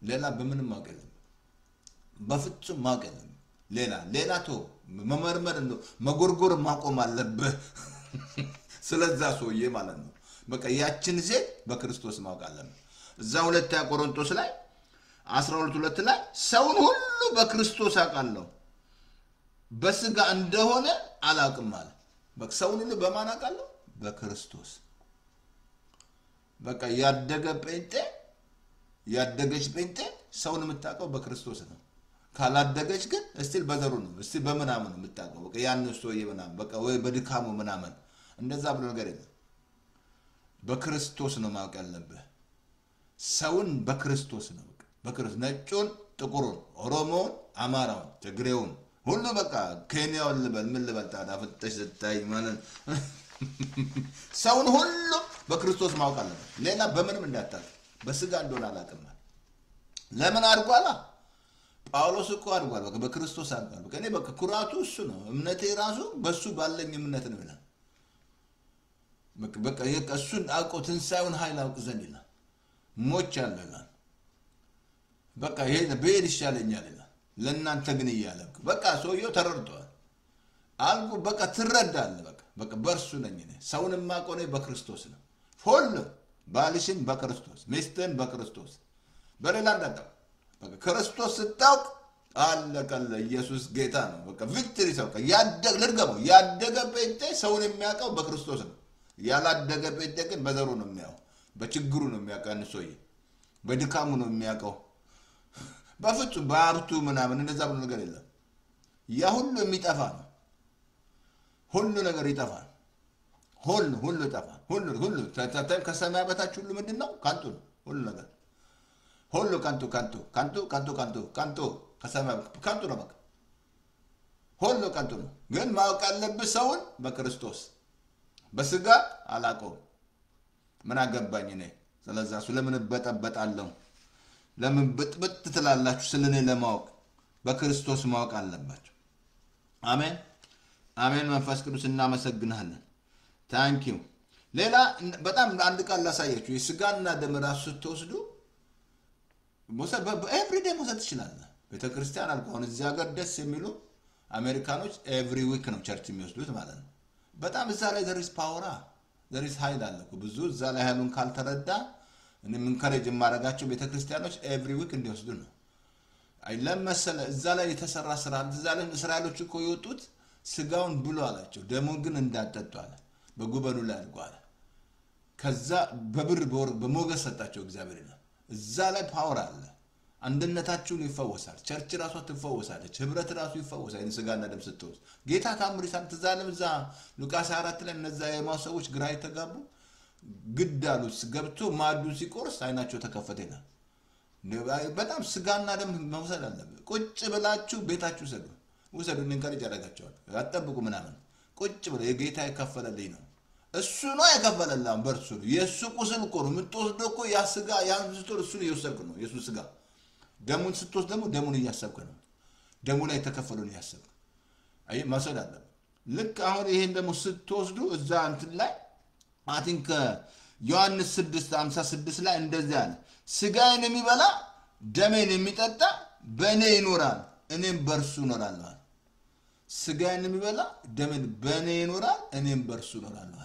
ሌላ በምንም ማወቅ የለም። በፍጹም ማወቅ የለም። ሌላ መመርመር ነው መጎርጎር ማቆም አለበት። ስለዛ ሰውዬ ማለት ነው በቃ ያችን ሴት በክርስቶስ ማወቅ አለበት። እዛ ሁለተኛ ቆሮንቶስ ላይ 12:2 ላይ ሰውን ሁሉ በክርስቶስ አውቃለሁ በስጋ እንደሆነ አላውቅም አለ። በቃ ሰውን ሁሉ በማን አውቃለሁ? በክርስቶስ። በቃ ያደገች ጴንጤ ሰውን የምታውቀው በክርስቶስ ነው። ካላደገች ግን እስቲል በዘሩ ነው። እስቲ በምናምን ነው የምታውቀው። በቃ ያን ሰውዬ ምናምን በቃ ወይ በድካሙ ምናምን እንደዛ ብሎ ነገር የለም። በክርስቶስ ነው ማወቅ ያለብህ። ሰውን በክርስቶስ ነው። በክርስቶስ ነጩን፣ ጥቁሩን፣ ኦሮሞውን፣ አማራውን፣ ትግሬውን ሁሉ በቃ ኬንያውን ልበል ምን ልበል ታዲያ ፍተሽ ስታይ ማለት ሰውን ሁሉ በክርስቶስ ማወቅ አለብህ። ሌላ በምንም እንዳታውቅ። በስጋ እንደሆነ አላውቅም። ለምን አድርጓላ? ጳውሎስ እኮ አድርጓል። በቃ በክርስቶስ አድርጓል። በቃ እኔ በቃ ኩራቱ እሱ ነው። እምነቴ ራሱ በሱ ባለኝ እምነት ነው ይላል። በቃ እሱን አውቆ ትንሣኤውን ኃይል አውቅ ዘንድ ይላል። ሞቻለሁ ይላል። በቃ ይሄ ብሄድ ይሻለኛል ይላል። ለእናንተ ግን እያለ በቃ ሰውየው ተረድቷል። አልኩ በቃ ትረዳለህ። በቃ በእርሱ ነኝ እኔ። ሰውን የማውቀው እኔ በክርስቶስ ነው። ሁሉ ባልሽን በክርስቶስ፣ ሚስትን በክርስቶስ፣ በሌላ እንዳታውቅ። በቃ ክርስቶስ ስታውቅ አለቀልህ። ኢየሱስ ጌታ ነው። በቃ ቪክትሪ ሰው ልድገመው። ያደገ ጴንጤ ሰውን የሚያውቀው በክርስቶስ ነው። ያላደገ ጴንጤ ግን በዘሩ ነው የሚያውቀው። በችግሩ ነው የሚያውቀው። ሰውዬ በድካሙ ነው የሚያውቀው። በፍጹም በሀብቱ ምናምን እንደዛ ብሎ ነገር የለም። ያ ሁሉ የሚጠፋ ነው። ሁሉ ነገር ይጠፋል። ሁሉ ይጠፋል። ሁሉ ከሰማይ በታች ሁሉ ምንድን ነው? ከንቱ ነው። ሁሉ ነገር ሁሉ ከንቱ ከሰማይ ከንቱ ነው። በቃ ሁሉ ከንቱ ነው። ግን ማወቅ ያለብህ ሰውን በክርስቶስ። በስጋ አላውቀውም። ምን አገባኝ እኔ ስለዛ። ስለምን እበጠበጣለሁ? ለምን ብጥብጥ ትላላችሁ? ስለኔ ለማወቅ በክርስቶስ ማወቅ አለባችሁ። አሜን አሜን። መንፈስ ቅዱስ እናመሰግናለን። ታንኪዩ። ሌላ በጣም አንድ ቃል ላሳያችሁ የስጋና ደም ራሱ ስትወስዱ ኤቭሪዴይ መውሰድ ትችላለህ ቤተክርስቲያን አልኩ አሁን እዚህ ሀገር ደስ የሚሉ አሜሪካኖች ኤቭሪ ዊክ ነው ቸርች የሚወስዱት ማለት ነው በጣም እዛ ላይ there is power there is ኃይል አለ ብዙ እዛ ላይ ኃይሉን ካልተረዳ እኔ ምን ከረጅ ማረጋቸው ቤተክርስቲያኖች ኤቭሪ ዊክ እንዲወስዱ ነው አይለም መሰለ እዛ ላይ የተሰራ ስራ እዛ ላይ እስራኤሎች እኮ ይወጡት ስጋውን ብሎ አላቸው ደሙን ግን እንዳጠጡ አለ በጉበኑ ላይ አድርጓል ከዛ በብር በወርቅ በሞገስ ሰጣቸው እግዚአብሔር ነው እዛ ላይ ፓወር አለ አንድነታችሁን ይፈወሳል ቸርች ራሷ ትፈወሳለች ህብረት ራሱ ይፈወሳል ስጋና ደም ስትወስ ጌታ ታምሪ ሳትዛለም እዛ ሉቃስ 4 ላይ እነዛ የማሰዎች ግራ የተጋቡ ግዳሉስ ገብቶ ማዱ ሲቆርስ አይናቸው ተከፈተ ይላል በጣም ስጋና ደም መውሰድ አለበት ቁጭ ብላችሁ ቤታችሁ ሰዱ ወሰዱ እንከረጅ ያደርጋቸዋል አጠብቁ ምናምን ቁጭ ብለ የጌታ የከፈለልኝ ነው እሱ ነው የከፈለላም በርሱ የሱ ቁስል እኮ ነው የምትወስደው እኮ ያ ስጋ ያን ስትወስድ እሱ ነው የወሰድክ ነው ኢየሱስ ስጋ ደሙን ስትወስድ ደግሞ ደሙን እያሰብክ ነው ደሙ ላይ ተከፈሉን እያሰብክ አይ ማሰድ አለ ልክ አሁን ይሄን ደግሞ ስትወስዱ እዛ እንትን ላይ አቲንከ ዮሐንስ 6:56 ላይ እንደዚህ አለ ስጋዬን የሚበላ ደሜን የሚጠጣ በእኔ ይኖራል እኔም በርሱ እኖራለሁ ስጋዬን የሚበላ ደሜን በእኔ ይኖራል እኔም በርሱ እኖራለሁ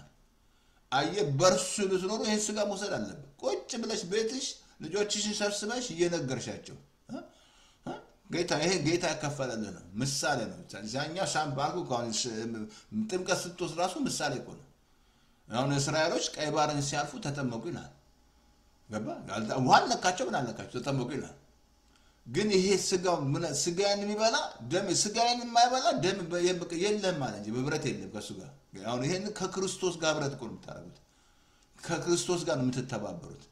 አየ በርሱ ልትኖሩ ይሄን ስጋ መውሰድ አለበት ቁጭ ብለሽ ቤትሽ ልጆችሽን ሰብስበሽ እየነገርሻቸው ጌታ ይሄ ጌታ ያከፈለልህ ነው ምሳሌ ነው ዛኛ ሻምባጉ ካንስ ጥምቀት ስትወስድ ራሱ ምሳሌ እኮ ነው አሁን እስራኤሎች ቀይ ባህርን ሲያልፉ ተጠመቁ ይላል ገባ ዋን ለካቸው ምን አለካቸው ተጠመቁ ይላል ግን ይሄ ስጋን የሚበላ ደም ስጋን የማይበላ ደም የለም ማለት እንጂ በብረት የለም ከሱ ጋር አሁን ይሄን ከክርስቶስ ጋር ብረት ቆም ታረጉት ከክርስቶስ ጋር ነው የምትተባበሩት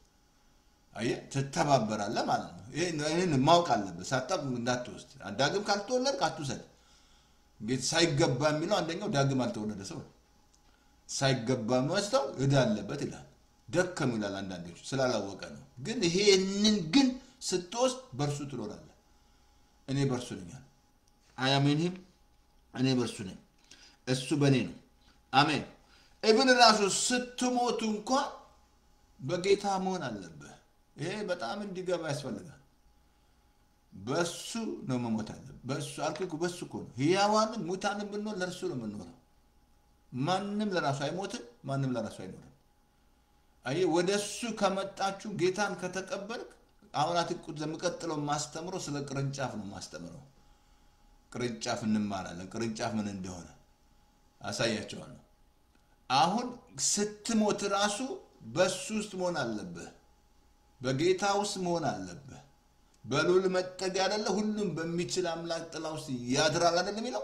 አየ ተተባበራለ ማለት ነው ይሄን ማውቅ አለበት ሳጣብ እንዳትወስድ ዳግም ካልተወለድክ አትውሰድ ጌታ ሳይገባ የሚለው አንደኛው ዳግም አልተወለደ ሰው ሳይገባ መስጠው እዳ አለበት ይላል ደከም ይላል አንዳንዶች ስላላወቀ ነው ግን ይሄንን ግን ስትወስድ በርሱ ትኖራለህ እኔ በርሱ ነኝ አያሜን እኔ በርሱ ነኝ እሱ በኔ ነው አሜን ኢቭን ራሱ ስትሞቱ እንኳን በጌታ መሆን አለበት ይሄ በጣም እንዲገባ ያስፈልጋል በሱ ነው መሞት አለበት በሱ አልኩ በሱ እኮ ነው ሕያዋንም ሙታንም ብንሆን ለርሱ ነው የምንኖረው ማንንም ለራሱ አይሞትም ማንንም ለራሱ አይኖርም አይ ወደሱ ከመጣችሁ ጌታን ከተቀበልክ አሁን አትቁጥ ዘመቀጥለው ማስተምሮ ስለ ቅርንጫፍ ነው ማስተምረው ቅርንጫፍ እንማራለን ቅርንጫፍ ምን እንደሆነ አሳያቸዋለሁ አሁን ስትሞት ራሱ በሱ ውስጥ መሆን አለበት በጌታ ውስጥ መሆን አለበት በሉል መጠጊያ አይደለ ሁሉም በሚችል አምላክ ጥላ ውስጥ ያድራል አይደል የሚለው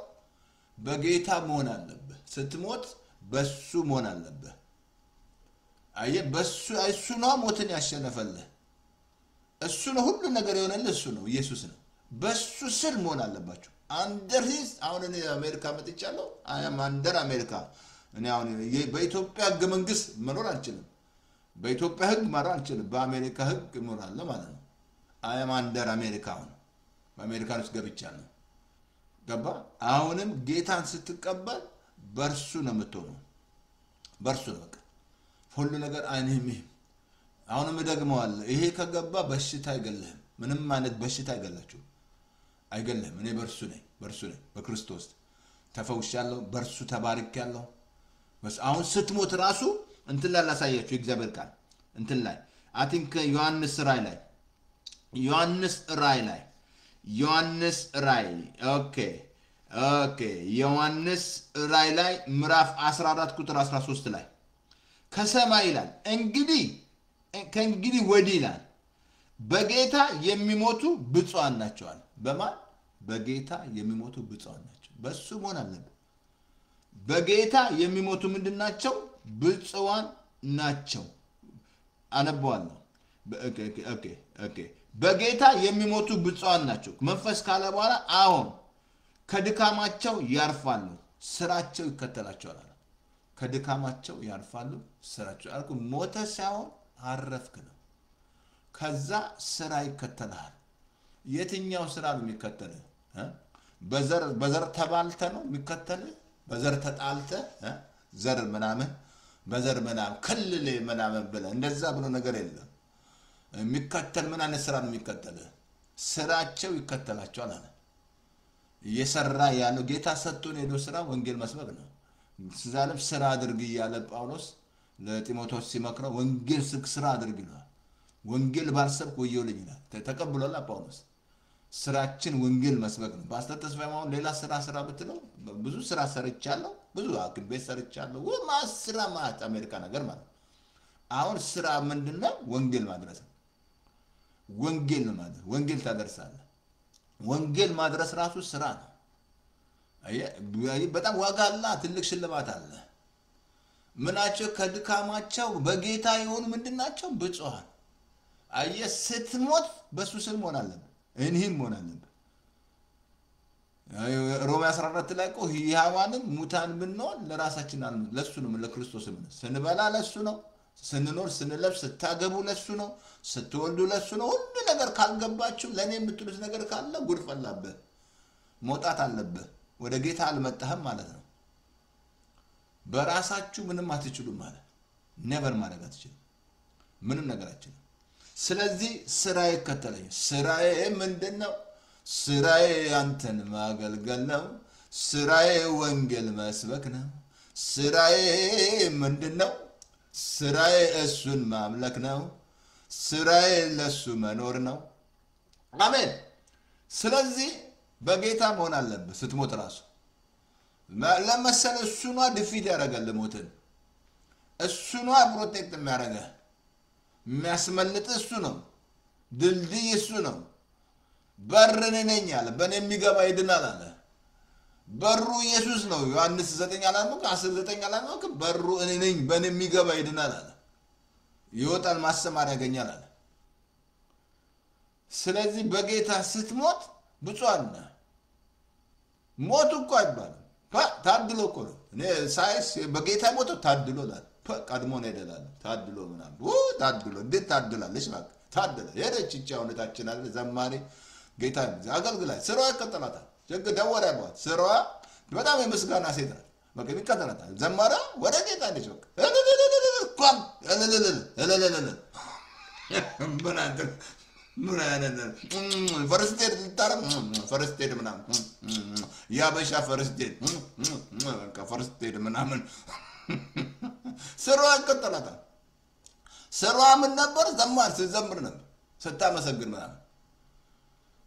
በጌታ መሆን አለበት ስትሞት በሱ መሆን አለበት አየ በሱ እሱ ነው ሞትን ያሸነፈልህ እሱ ነው ሁሉ ነገር የሆነልህ እሱ ነው ኢየሱስ ነው በሱ ስር መሆን አለባችሁ አንደር ሂስ አሁን እኔ አሜሪካ መጥቻለሁ አያም አንደር አሜሪካ እኔ አሁን በኢትዮጵያ ህግ መንግስት መኖር አልችልም በኢትዮጵያ ህግ መኖር አልችልም በአሜሪካ ህግ እኖራለሁ ማለት ነው አያም አንደር አሜሪካ አሁን በአሜሪካ ውስጥ ገብቻለሁ ገባ አሁንም ጌታን ስትቀበል በርሱ ነው የምትሆነው በርሱ ነው በቃ ሁሉ ነገር አይነም አሁንም ደግመዋል ይሄ ከገባ በሽታ አይገለህም ምንም ማለት በሽታ አይገላችሁ አይገለህም እኔ በርሱ ነኝ በክርስቶስ ተፈውሻለሁ በርሱ ተባርኬያለሁ በስ አሁን ስትሞት ራሱ እንትን ላይ ላሳያችሁ እግዚአብሔር ቃል እንትን ላይ አይ ቲንክ ዮሐንስ ራእይ ኦኬ ዮሐንስ ራእይ ላይ ምዕራፍ 14 ቁጥር 13 ላይ ከሰማይ ይላል ከእንግዲህ ወዲህ ይላል በጌታ የሚሞቱ ብፁዓን ናቸው በማን በጌታ የሚሞቱ ብፁዓን ናቸው በሱ መሆን አለበት በጌታ የሚሞቱ ምንድናቸው ብፁዓን ናቸው አነበዋለሁ ኦኬ በጌታ የሚሞቱ ብፁዓን ናቸው መንፈስ ካለ በኋላ አሁን ከድካማቸው ያርፋሉ ስራቸው ይከተላቸዋል ከድካማቸው ያርፋሉ ስራቸው አልኩ ሞተ ሳይሆን አረፍክ ነው ከዛ ስራ ይከተላል የትኛው ስራ ነው የሚከተለው በዘር ተባልተ ነው የሚከተለው በዘር ተጣልተ ዘር ምናምን በዘር ምናምን ክልል ምናምን ብለህ እንደዛ ብሎ ነገር የለም። የሚከተል ምን አይነት ስራ ነው የሚከተል? ስራቸው ይከተላቸዋል አለ። እየሰራ ያለው ጌታ ሰጥቶን ሄዶ ስራ ወንጌል መስበክ ነው። ስለዚህ ስራ አድርግ እያለ ጳውሎስ ለጢሞቴዎስ ሲመክረው ወንጌል ስራ አድርግ ይላል። ወንጌል ባልሰብክ ወዮልኝ ይላል። ተቀብሏል ጳውሎስ። ስራችን ወንጌል መስበክ ነው። ፓስተር ተስፋዬ ማሁን ሌላ ስራ ብትለው ብዙ ስራ ሰርቻለሁ፣ ብዙ ሐኪም ቤት ሰርቻለሁ፣ ማስራ ማት አሜሪካ ነገር ማለት አሁን ስራ ምንድነው? ወንጌል ማድረስ ነው። ወንጌል ማለት ወንጌል ታደርሳለህ። ወንጌል ማድረስ ራሱ ስራ ነው። በጣም ዋጋ አለ፣ ትልቅ ሽልማት አለ። ምናቸው ከድካማቸው በጌታ የሆኑ ምንድናቸው? ብፁዓን። አየህ ስትሞት በሱ ስም ሆነ አለበት፣ እንሂም ሆነ አለበት። ሮሜ 14 ላይ እኮ ሕያዋንም ሙታን ብንሆን ለራሳችን ለሱ ነው፣ ለክርስቶስ ነው። ስንበላ ለሱ ነው፣ ስንኖር ስንለብስ ስታገቡ ለሱ ነው፣ ስትወልዱ ለሱ ነው። ሁሉ ነገር ካልገባችሁ ለኔ የምትሉት ነገር ካለ ጉድ ፈላብህ፣ መውጣት አለብህ። ወደ ጌታ አልመጣህም ማለት ነው። በራሳችሁ ምንም አትችሉም ማለት ኔቨር ማድረግ አትችሉም፣ ምንም ነገር አትችሉም። ስለዚህ ስራዬ ይከተለኝ። ስራዬ ምንድነው? ስራዬ አንተን ማገልገል ነው። ስራዬ ወንጌል መስበክ ነው። ስራዬ ምንድነው? ስራዬ እሱን ማምለክ ነው። ስራዬ ለሱ መኖር ነው። አሜን። ስለዚህ በጌታ መሆን አለበት። ስትሞት ራሱ ለመሰለ እሱኗ ድፊት ያደርጋል። ሞትን እሱኗ ፕሮቴክት የሚያደርጋል፣ የሚያስመልጥ እሱ ነው። ድልድይ እሱ ነው። በር እኔ ነኝ አለ። በእኔ የሚገባ ይድናል አለ። በሩ ኢየሱስ ነው። ዮሐንስ 9 አላልኩም? 19 አላልኩም? በሩ እኔ ነኝ፣ በእኔ የሚገባ ይድናል አለ። ይወጣል፣ ማሰማር ያገኛል አለ። ስለዚህ በጌታ ስትሞት ብፁዓን ነህ። ሞት እኮ አይባልም፣ ታድሎ እኮ ነው። እኔ ሳይስ በጌታ ሞተው ታድሎ ላል ቀድሞ ነው ሄደላል። ታድሎ ምናምን ታድሎ እንዴት ታድላለች? እባክህ ታድለ ሄደች። እቺ እውነታችን አለ ዘማሪ ጌታ አገልግላይ ስራዋ ይከተላታል። ጀግ ደወራ ያባት ስራዋ በጣም የምስጋና ሴት ናት። በቃ ይከተላታል። ዘማራ ወደ ጌታ ልጅ በቃ ቋም ምን አይነት ፈርስቴድ ልታረም ፈርስቴድ ምናምን ያበሻ ፈርስቴድ በቃ ፈርስቴድ ምናምን ስራዋ ይከተላታል። ስራዋ ምን ነበር? ዘምር ነበር፣ ስታመሰግን ምናምን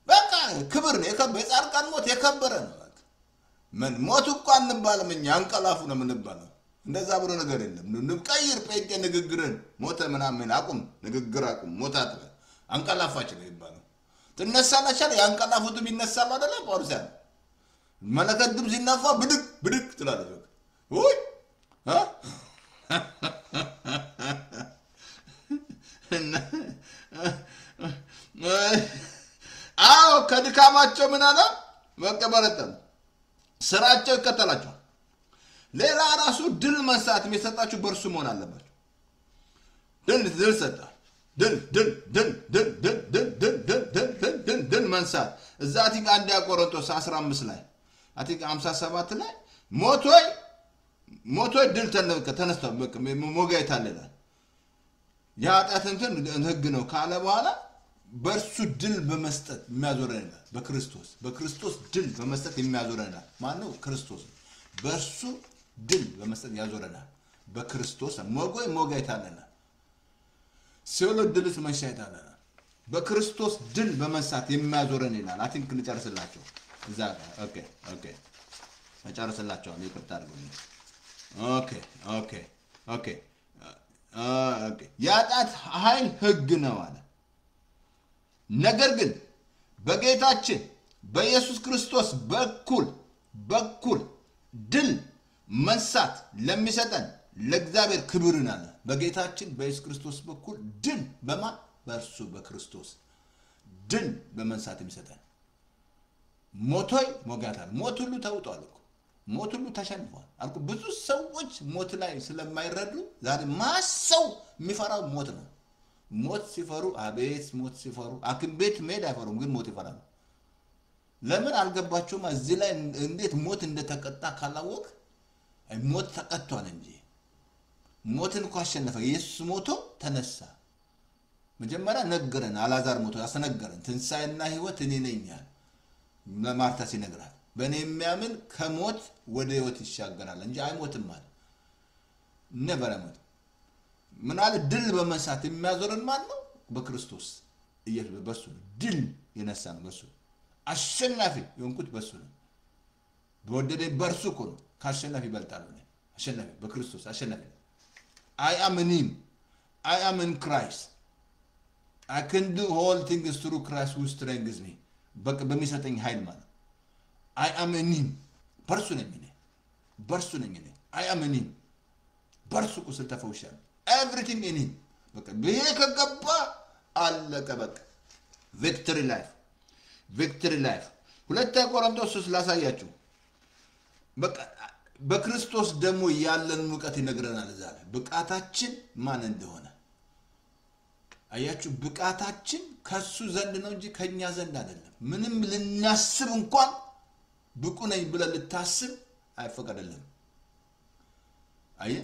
በቃ ክብር ነው። የጻድቃን ሞት የከበረ ነው። ምን ሞት እኮ አንባልም እኛ አንቀላፉ ነው የምንባለው። እንደዛ ብሎ ነገር የለም። ቀይር ጴንጤ ንግግርን ሞተ ምናምን አቁም፣ ንግግር አቁም፣ ሞት አትበል። አንቀላፋች ነው ይባላል። ትነሳላችሁ፣ ያንቀላፉት ቢነሳሉ አይደለ? ጳውሎስ ያለ መለከት ድምፅ ሲነፋ ብድግ ብድግ ትላለች። ወይ አዎ ከድካማቸው ምን አለ መቀበረተም ስራቸው ይከተላቸዋል። ሌላ ራሱ ድል መንሳት የሚሰጣችሁ በእርሱ መሆን አለባችሁ። ድል ሰጣ ድል መንሳት እዛ አቲክ 1 ቆሮንቶስ 15 ላይ አቲክ 57 ላይ ሞቶይ ድል ተነስተው ሞጋይ ታለላል። የኃጢአት እንትን ህግ ነው ካለ በኋላ በእርሱ ድል በመስጠት የሚያዞረናል። በክርስቶስ ድል በመስጠት የሚያዞረናል። ማን ነው? ክርስቶስ። በእርሱ ድል በመስጠት ያዞረናል። በክርስቶስ ሞጋይ ታለናል። ሲኦል ድልስ መንሻ ይታለናል። በክርስቶስ ድል በመንሳት የሚያዞረን ይላል። አቲንክ ልጨርስላችሁ እዛ ኦኬ እጨርስላችኋለሁ። ይቅርታ አድርጉልኝ። ኦኬ የኃጢአት ኃይል ህግ ነው አለ። ነገር ግን በጌታችን በኢየሱስ ክርስቶስ በኩል ድል መንሳት ለሚሰጠን ለእግዚአብሔር ክብርን አለ። በጌታችን በኢየሱስ ክርስቶስ በኩል ድል በማን? በእርሱ በክርስቶስ ድል በመንሳት የሚሰጠን ሞቶይ ሞጋታል። ሞት ሁሉ ተውጧል እኮ ሞት ሁሉ ተሸንፏል አልኩ። ብዙ ሰዎች ሞት ላይ ስለማይረዱ ዛሬ ማሰው የሚፈራው ሞት ነው። ሞት ሲፈሩ አቤት ሞት ሲፈሩ ሐኪም ቤት መሄድ አይፈሩም፣ ግን ሞት ይፈራሉ። ለምን አልገባችሁም? እዚህ ላይ እንዴት ሞት እንደተቀጣ ካላወቅ ሞት ተቀጥቷል እንጂ ሞትን እኮ አሸነፈ። ኢየሱስ ሞቶ ተነሳ። መጀመሪያ ነገረን፣ አልዓዛር ሞቶ አስነገረን። ትንሣኤና ሕይወት እኔ ነኝ ያለ ለማርታ ሲነግራት፣ በእኔ የሚያምን ከሞት ወደ ሕይወት ይሻገራል እንጂ አይሞትም አለ። ነበር አይሞትም። ምን አለ? ድል በመንሳት የሚያዞረን ማን ነው? በክርስቶስ ኢየሱስ። በሱ ድል የነሳን በሱ አሸናፊ የሆንኩት በሱ ነው። በወደደኝ በእርሱ እኮ ነው። ከአሸናፊ ይበልጣል። አሸናፊ በክርስቶስ አሸናፊ። I am in him. I am in Christ. I can do all things through Christ who strengthens me. በሚሰጠኝ ኃይል ማለት I am in him. በርሱ ነኝ እኔ። በርሱ ነኝ እኔ። I am in him. በርሱ ቁስል ተፈውሻለሁ። Everything in him. በቃ ይሄ ከገባ አለቀ በቃ። Victory life. Victory life. ሁለተኛ ቆሮንቶስ 3 ላሳያችሁ። በቃ በክርስቶስ ደግሞ ያለን ዕውቀት ይነግረናል። እዛ ላይ ብቃታችን ማን እንደሆነ አያችሁ። ብቃታችን ከሱ ዘንድ ነው እንጂ ከኛ ዘንድ አይደለም። ምንም ልናስብ እንኳን ብቁ ነኝ ብለን ልታስብ አይፈቀደልም። አየ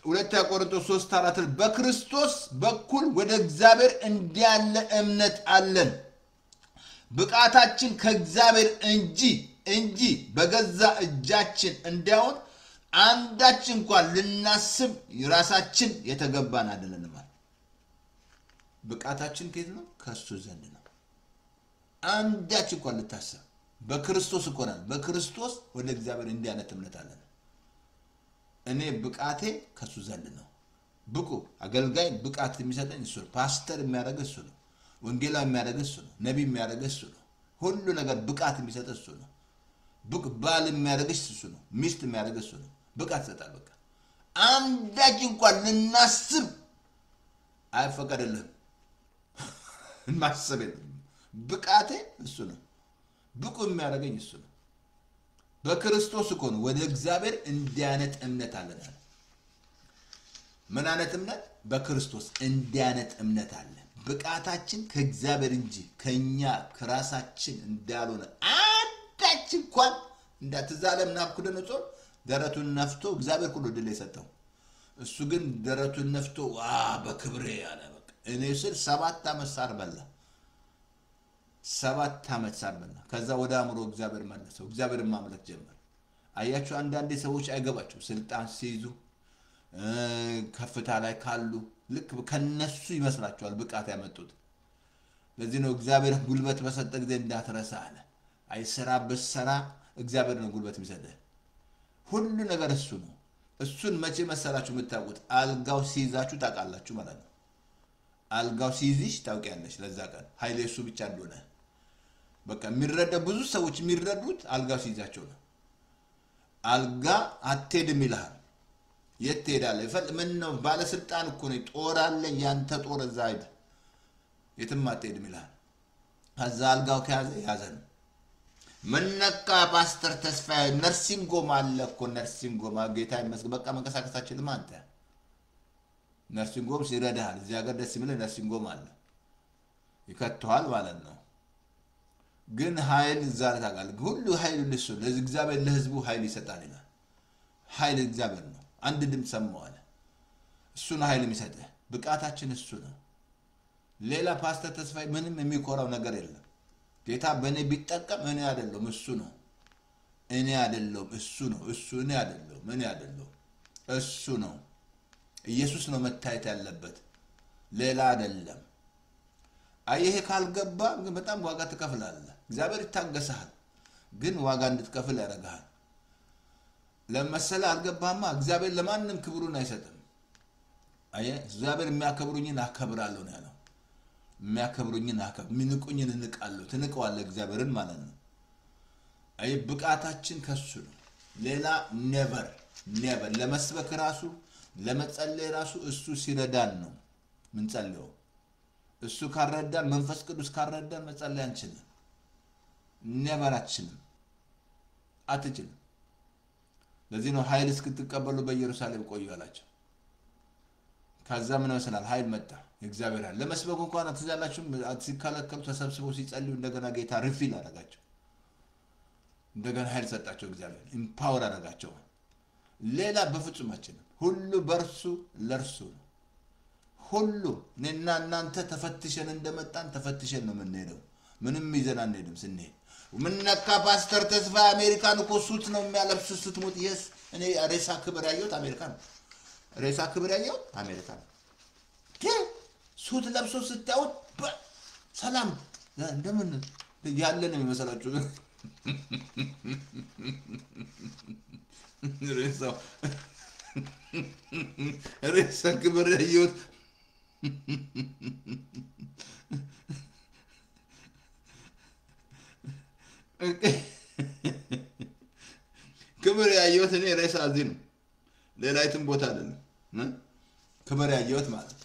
ሁለተኛ ቆሮንቶስ 3:4 በክርስቶስ በኩል ወደ እግዚአብሔር እንዲያለ እምነት አለን። ብቃታችን ከእግዚአብሔር እንጂ በገዛ እጃችን እንዳይሆን አንዳች እንኳን ልናስብ ራሳችን የተገባን አይደለንም። ብቃታችን ከየት ነው? ከሱ ዘንድ ነው። አንዳች እንኳን ልታስብ በክርስቶስ እኮ ነው። በክርስቶስ ወደ እግዚአብሔር እንዲያለት እምነት አለን። እኔ ብቃቴ ከሱ ዘንድ ነው። ብቁ አገልጋይ ብቃት የሚሰጠኝ እሱ ነው። ፓስተር የሚያደርግ እሱ ነው። ወንጌላዊ የሚያደርግ እሱ ነው። ነብይ የሚያደርግ እሱ ነው። ሁሉ ነገር ብቃት የሚሰጥ እሱ ነው። ብቅ ባል የሚያደርግ እሱ ነው። ሚስት የሚያደርግ እሱ ነው። ብቃት ይሰጣል። በቃ አንዳች እንኳን ልናስብ አይፈቀደልህም። ማሰብ የለም። ብቃቴ እሱ ነው። ብቁ የሚያደርገኝ እሱ ነው። በክርስቶስ እኮ ነው ወደ እግዚአብሔር እንዲያነት እምነት አለን። ምን አይነት እምነት? በክርስቶስ እንዲያነት እምነት አለ። ብቃታችን ከእግዚአብሔር እንጂ ከኛ ከራሳችን እንዳልሆነ አንዳች እንኳን እንዳትዛለም ናቡከደነፆር ደረቱን ነፍቶ እግዚአብሔር ሁሉ ድል የሰጠው እሱ ግን ደረቱን ነፍቶ በክብሬ አለ። በቃ እኔ ስል 7 ዓመት ሳር በላ። 7 ዓመት ሳር በላ። ከዛ ወደ አእምሮ እግዚአብሔር መለሰው። እግዚአብሔርን ማምለክ ጀመረ። አያችሁ አንዳንዴ ሰዎች አይገባቸው ስልጣን ሲይዙ ከፍታ ላይ ካሉ ልክ ከነሱ ይመስላቸዋል ብቃት ያመጡት። ለዚህ ነው እግዚአብሔር ጉልበት በሰጠ ጊዜ እንዳትረሳ አለ። አይሰራ በሰራ እግዚአብሔር ነው ጉልበት የሚሰጠው። ሁሉ ነገር እሱ ነው። እሱን መቼ መሰላችሁ የምታውቁት? አልጋው ሲይዛችሁ ታውቃላችሁ ማለት ነው። አልጋው ሲይዝሽ ታውቂያለሽ ለዛ ቀን ኃይል እሱ ብቻ እንደሆነ። በቃ የሚረዳ ብዙ ሰዎች የሚረዱት አልጋው ሲይዛቸው ነው። አልጋ አትሄድም ይልሃል። የት ትሄዳለህ? ምን ነው ባለስልጣን እኮ ነው። ጦር አለ ያንተ ጦር እዛ አይደል የትም አትሄድም ይልሃል። ከዛ አልጋው ከያዘ ያዘን። ምን ነካ ፓስተር ተስፋዬ ነርሲንግ ሆም አለ እኮ ነርሲንግ ሆም ጌታ ይመስገን። በቃ መንቀሳቀሳችንም አንተ ነርሲንግ ሆም ሲረዳሃል። እዚህ ሀገር ደስ የሚል ነርሲንግ ሆም አለ ይከተዋል ማለት ነው። ግን ኃይል ዛሬ ታውቃለህ ሁሉ ኃይል ለሱ ለእግዚአብሔር ለህዝቡ ኃይል ይሰጣል ይላል። ኃይል እግዚአብሔር ነው። አንድ ድምፅ ሰማሁ አለ። እሱ ነው ኃይል የሚሰጠው። ብቃታችን እሱ ነው። ሌላ ፓስተር ተስፋዬ ምንም የሚቆራው ነገር የለም። ጌታ በእኔ ቢጠቀም እኔ አይደለም እሱ ነው። እኔ አይደለም እሱ ነው። እሱ እኔ አይደለም እኔ አይደለም እሱ ነው። ኢየሱስ ነው መታየት ያለበት ሌላ አይደለም። አየህ ካልገባ በጣም ዋጋ ትከፍላለህ። እግዚአብሔር ይታገሳል ግን ዋጋ እንድትከፍል ያደርጋል። ለምሳሌ አልገባማ እግዚአብሔር ለማንም ክብሩን አይሰጥም። አየህ እግዚአብሔር የሚያከብሩኝን አከብራለሁ ነው ያለው። የሚያከብሩኝን የሚንቁኝን እንቃለሁ። ትንቀዋለህ እግዚአብሔርን ማለት ነው። አየህ ብቃታችን ከሱ ነው። ሌላ ኔቨር ለመስበክ ራሱ ለመጸለይ ራሱ እሱ ሲረዳን ነው ምን ጸልየው። እሱ ካረዳን መንፈስ ቅዱስ ካረዳን መጸለይ አንችልም። ኔቨር አትችልም። ለዚህ ነው ኃይል እስክትቀበሉ በኢየሩሳሌም ቆዩ አላቸው። ከዛ ምን መስላል ኃይል መጣ። እግዚአብሔር ኃይል ለመስበክ እንኳን አትዛላችሁም። ሲከለከሉ ተሰብስበው ሲጸልዩ እንደገና ጌታ ሪፊል አደረጋቸው። እንደገና ኃይል ሰጣቸው። እግዚአብሔር ኢምፓወር አደረጋቸው። ሌላ በፍጹም አትችልም። ሁሉ በርሱ ለርሱ ነው ሁሉ እኔና እናንተ ተፈትሸን እንደመጣን ተፈትሸን ነው የምንሄደው ምንም ይዘን አንሄድም ስንሄድ ምን ነካ ፓስተር ተስፋ አሜሪካን እኮ ሱት ነው የሚያለብሱት ስትሞት yes እኔ ሬሳ ክብር ያየሁት አሜሪካ ነው ሬሳ ክብር ያየሁት አሜሪካ ነው ሱት ለብሶ ስታዩት ሰላም እንደምን ያለ ነው የሚመስላችሁ ሬሳ ክብር ያየሁት ክብር ያየሁት እኔ ሬሳ እዚህ ነው ሌላ የትም ቦታ አይደለም ክብር ያየሁት ማለት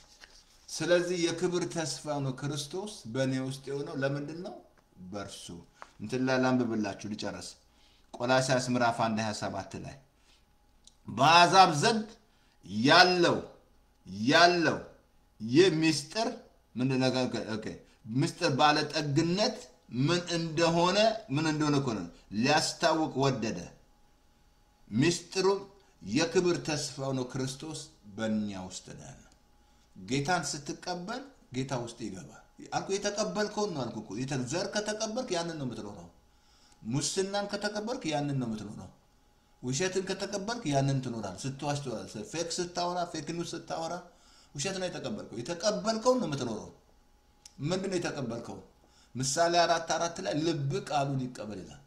ስለዚህ የክብር ተስፋ ነው ክርስቶስ በእኔ ውስጥ የሆነው ለምንድን ነው በርሱ እንትን ላንብብላችሁ ልጨርስ ቆላስይስ ምዕራፍ 1:27 ላይ በአሕዛብ ዘንድ ያለው የሚስጥር ምን ነገር ኦኬ ምስጢር ባለጠግነት ምን እንደሆነ እኮ ነው ሊያስታውቅ ወደደ ምስጢሩ የክብር ተስፋው ነው ክርስቶስ በእኛ ውስጥ ነው ጌታን ስትቀበል ጌታ ውስጥ ይገባል አልኩ የተቀበልከው ነው አልኩ እኮ ዘር ከተቀበልክ ያንን ነው የምትኖረው ሙስናን ከተቀበልክ ያንን ነው የምትኖረው ውሸትን ከተቀበልክ ያንን ትኖራለህ ስትዋሽ ትኖራለህ ፌክ ስታወራ ፌክ ኒውስ ስታወራ ውሸት ነው የተቀበልከው ነው የምትኖረው ምንድን ነው የተቀበልከው ምሳሌ 4:4 ላይ ልብ ቃሉን ይቀበል ይላል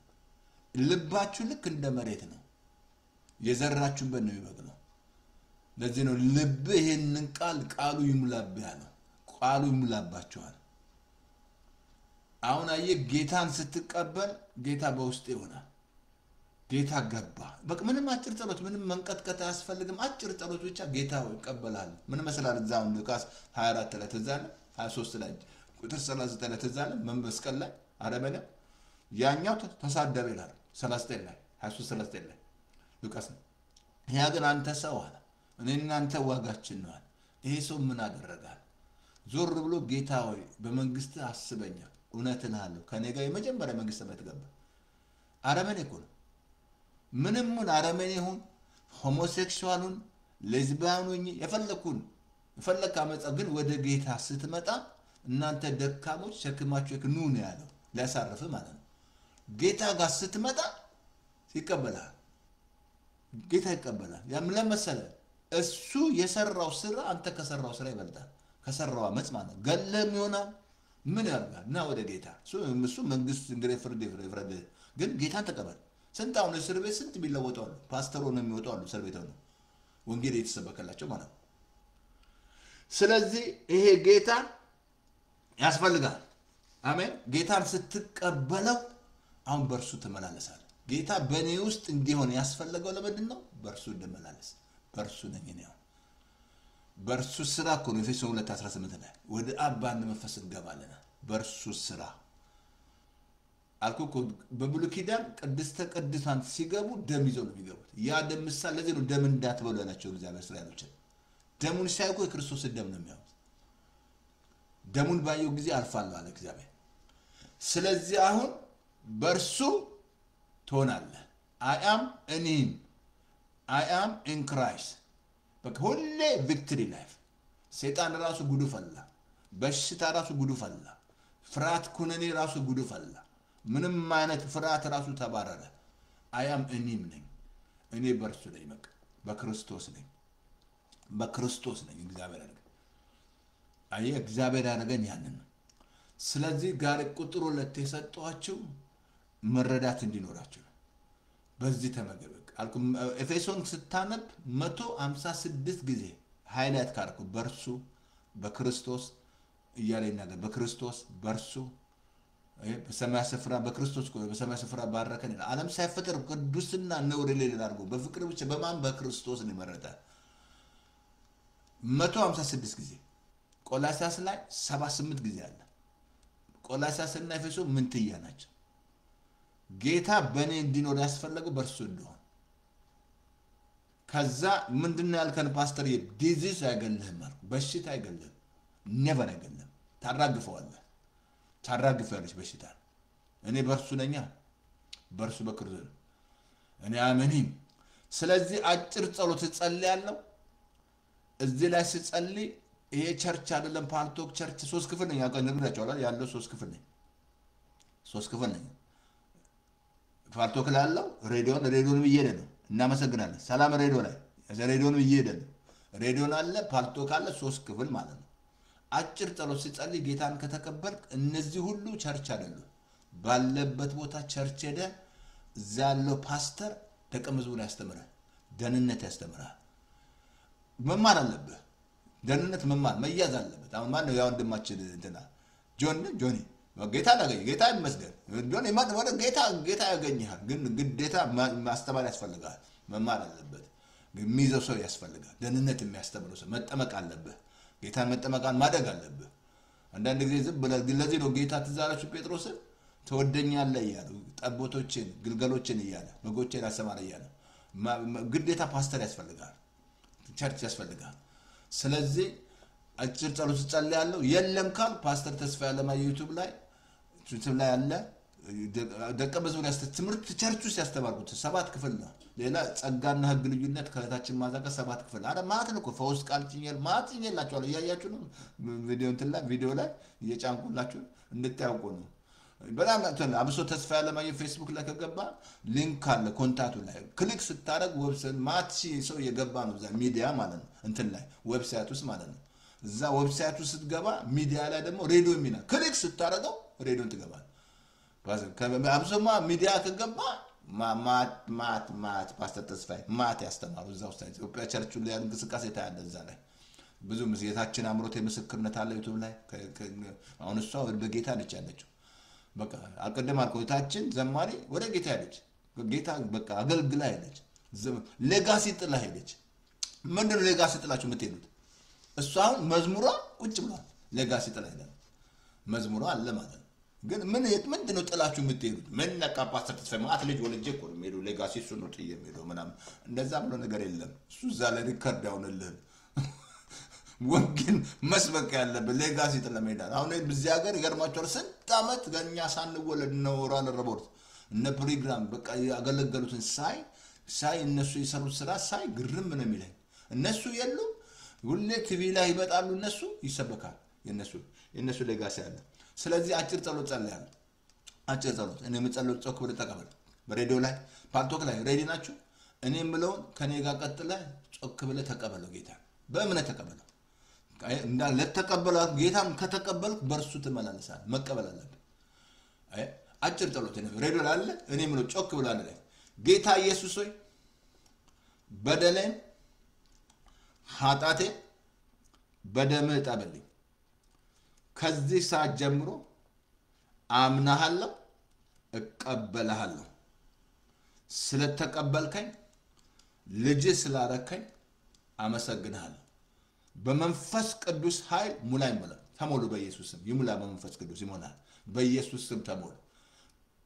ልባችሁ ልክ እንደ መሬት ነው የዘራችሁበት ነው የሚበቅለው ለዚህ ነው ልብ ይሄንን ቃሉ ይሙላብህ ያለው ቃሉ ይሙላባችኋል አሁን አየ ጌታን ስትቀበል ጌታ በውስጥ ይሆናል ጌታ ገባ በቃ ምንም አጭር ጸሎት ምንም መንቀጥቀጥ አያስፈልግም አጭር ጸሎት ብቻ ጌታው ይቀበላል ምን መስላል እዛው ሉቃስ 24 ላይ ተዛለ 23 ላይ ቁጥር 39 ላይ ተዛለ መስቀል ላይ አረመነ ያኛው ተሳደበ ይላል 39 ላይ 23 39 ላይ ሉቃስ ያ ግን አንተ ሰው አለ እኔና አንተ ዋጋችን ነው ይሄ ሰው ምን አደረጋል ዞር ብሎ ጌታ ሆይ በመንግስት አስበኛ እውነትን አለው ከኔ ጋር የመጀመሪያ መንግስት መትገባ አረመኔ እኮ ነው ምንም ምን አረመኔ ይሁን ሆሞሴክሹዋሉን ሌዝቢያኑን የፈለክ አመጻ ግን ወደ ጌታ ስትመጣ እናንተ ደካሞች ሸክማችሁ ይክኑ ነው ያለው ሊያሳርፍ ማለት ነው ጌታ ጋር ስትመጣ ይቀበላል ጌታ ይቀበላል ያ ምን ለመሰለ እሱ የሰራው ስራ አንተ ከሰራው ስራ ይበልጣል ከሰራው አመጽ ማለት ገለም ይሆናል ምን ያርጋል እና ወደ ጌታ እሱ መንግስት እንግዲህ ፍርድ ይፍረድ ግን ጌታን ተቀበል ስንታውን እስር ቤት ስንት ቢለወጣው ፓስተር ሆነ የሚወጣው አሉ እስር ቤት ነው ወንጌል የተሰበከላቸው ማለት ነው ስለዚህ ይሄ ጌታ ያስፈልጋል አሜን ጌታን ስትቀበለው አሁን በርሱ ተመላለሳለህ ጌታ በኔ ውስጥ እንዲሆን ያስፈልገው ለምንድን ነው በርሱ እንደመላለስ በርሱ ነኝ ነው በርሱ ስራ እኮ ነው ኤፌሶን 2:18 ላይ ወደ አብ አንድ መንፈስ እንገባለን በርሱ ስራ አልኩ በብሉይ ኪዳን ቅድስተ ቅዱሳን ሲገቡ ደም ይዘው ነው የሚገቡት ያ ደም ምሳሌ ለዚህ ነው ደም እንዳትበሉ ያላቸው እግዚአብሔር እስራኤሎች ደሙን ሳይቆ የክርስቶስ ደም ነው የሚያዩት ደሙን ባየው ጊዜ አልፋለሁ አለ እግዚአብሔር ስለዚህ አሁን በርሱ ትሆናለህ I am in Christ በሁሌ victory life ሰይጣን ራሱ ጉዱ ፈላ በሽታ ራሱ ጉዱ ፈላ ፍርሃት ኩነኔ ራሱ ጉዱ ፈላ ምንም አይነት ፍርሃት ራሱ ተባረረ I am in him ነኝ እኔ በርሱ ነኝ በክርስቶስ ነኝ እግዚአብሔር ያደረገ እግዚአብሔር ያደረገን ያንን ስለዚህ ጋር ቁጥሩ ለተ የሰጧችሁ መረዳት እንዲኖራችሁ በዚህ ተመገበ አልኩም ኤፌሶን ስታነብ 156 ጊዜ ሃይላይት ካርኩ በርሱ በክርስቶስ እያለኝ ነገር በክርስቶስ በርሱ በሰማይ ስፍራ በክርስቶስ በሰማይ ስፍራ ባረከን ዓለም ሳይፈጠር ቅዱስና ነውር የሌለው አድርጎ በፍቅር ብቻ በማን በክርስቶስ ነው መረጠ 156 ጊዜ ቆላስይስ ላይ 78 ጊዜ አለ ቆላስይስና ኤፌሶን ምን ትያናቸው ጌታ በኔ እንዲኖር ያስፈልገው በርሱ እንደሆነ ከዛ ምንድነው ያልከን ፓስተር ዲዚዝ አይገልህም ማለት በሽታ አይገልህም never አይገልህም ታራግፈዋለች በሽታ እኔ በርሱ ነኛ በርሱ በክርስቶስ እኔ አመኒም ስለዚህ አጭር ጸሎት ጸልያለሁ እዚህ ላይ ስጸልይ ይሄ ቸርች አይደለም ፓልቶክ ቸርች 3 ክፍል ነኝ ያቀነግራቸዋል ያለው 3 ክፍል ነኝ 3 ክፍል ነኝ ፓልቶክ ላይ ያለው ሬዲዮን እየሄደ ነው እናመሰግናለን ሰላም ሬዲዮ ላይ ሬዲዮን እየሄደ ነው ሬዲዮን አለ ፓልቶክ አለ 3 ክፍል ማለት ነው አጭር ጸሎት ሲጸልይ ጌታን ከተቀበልክ እነዚህ ሁሉ ቸርች አይደለም ባለበት ቦታ ቸርች ሄደ እዛ ያለው ፓስተር ደቀ መዝሙር ያስተምራል ደህንነት ያስተምራል መማር አለበት ደህንነት መማር መያዝ አለበት አሁን ማን ነው ያ ወንድማችን እንትና ጆኒ ጌታ ያገኝ ጌታ ይመስገን ጆኒ ወደ ጌታ ያገኝሃል ግን ግዴታ ማስተማር ያስፈልጋል መማር አለበት የሚይዘው ሰው ያስፈልጋል ደህንነት የሚያስተምረው ሰው መጠመቅ አለበት ጌታን መጠመቃን ማደግ አለበት አንዳንድ ጊዜ ዝም ብለህ ለዚህ ነው ጌታ ትዛራችሁ ጴጥሮስን ተወደኛለህ እያለ ጠቦቶችን ግልገሎችን እያለ በጎችን ያሰማራ እያለ ግዴታ ፓስተር ያስፈልጋል ቸርች ያስፈልጋል ስለዚህ አጭር ጸሎት ጸልያለሁ የለም ካል ፓስተር ተስፋ ያለማ ዩቲዩብ ላይ ያለ ደቀ መዝሙር ትምህርት ቸርች ውስጥ ያስተማርኩት 7 ክፍል ነው ሌላ ጸጋና ህግ ልዩነት ከታችን ማዛቀ 7 ክፍል አረ ማት ነው ፈውስ ቃል ጭኛል ማት ይላችኋል ያያችሁ ነው ቪዲዮ ላይ እየጫንኩላችሁ እንድታውቁ ነው በጣም አብሶ ተስፋ ያለማ ፌስቡክ ላይ ከገባ ሊንክ አለ ኮንታክቱ ላይ ክሊክ ስታረግ ዌብሳይት ማት ሰው የገባ ነው እዛ ሚዲያ ማለት ነው እንትን ላይ ዌብሳይት ውስጥ ማለት ነው እዛ ዌብሳይት ውስጥ ስትገባ ሚዲያ ላይ ደግሞ ሬዲዮ ሚና ክሊክ ስታረገው ሬዲዮን ትገባል አብሶማ ሚዲያ ከገባ ማት ፓስተር ተስፋዬ ማት ያስተማሩ እዛ ውስጥ ኢትዮጵያ ቸርቹ ላይ እንቅስቃሴ ታያለ እዛ ላይ ብዙ ምስየታችን አምሮት የምስክርነት አለ ዩቲዩብ ላይ አሁን እሷ በጌታ ነች ያለችው በቃ አቀደም አልኮታችን ዘማሪ ወደ ጌታ ሄደች ጌታ በቃ አገልግላ ሄደች ሌጋሲ ጥላ ሄደች ምንድነው ሌጋሲ ጥላችሁ የምትሄዱት እሷ መዝሙሯ ቁጭ ብሏል ሌጋሲ ጥላ ሄደ መዝሙሯ አለ ማለት ግን ምንድነው ጥላችሁ የምትሄዱት ምን ነቃ ፓስተር ተስፋዬ ማት ልጅ ወልጄ እኮ ነው ሄዶ ሌጋሲ እሱ ነው ጥዬ ሄዶ ምናምን እንደዛ ብሎ ነገር የለም እሱ እዛ ላይ ሪከርድ ያውንልህ ወንጌል መስበክ ያለበት ሌጋሲ ጥለመሄዳል አሁን በዚህ ሀገር ይገርማችኋል ስንት አመት ገኛ ሳንወለድ ነው ራን ረቦርት እነ ፕሮግራም በቃ ያገለገሉትን ሳይ እነሱ የሰሩት ስራ ሳይ ግርም ነው የሚለኝ እነሱ የሉ ሁሌ ቲቪ ላይ ይመጣሉ እነሱ ይሰበካል የነሱ ሌጋሲ አለ ስለዚህ አጭር ጸሎት ጸልያለሁ አጭር ጸሎት እኔ መጸሎት ጾክ ብለ ተቀበል በሬዲዮ ላይ ፓልቶክ ላይ ሬዲ ናችሁ እኔ ምለው ከኔ ጋር ቀጥለ ጾክ ብለ ተቀበለው ጌታ በእምነት ተቀበለው እንዳ ለተቀበለው ጌታን ከተቀበልክ በርሱ ተመላለሳል መቀበል አለበት አጭር ጸሎት ነው ሬዲዮ ላይ አለ እኔ ምለው ጾክ ብለ አለ ጌታ ኢየሱስ ሆይ በደሌን ኃጢአቴ በደምህ ጠብልኝ ከዚህ ሰዓት ጀምሮ አምናሃለሁ እቀበልሃለሁ ስለተቀበልከኝ ልጅ ስላረከኝ አመሰግናለሁ በመንፈስ ቅዱስ ኃይል ሙላኝ ብለ ተሞሉ በኢየሱስ ስም ይሙላ በመንፈስ ቅዱስ ይሞላል በኢየሱስ ስም ተሞሉ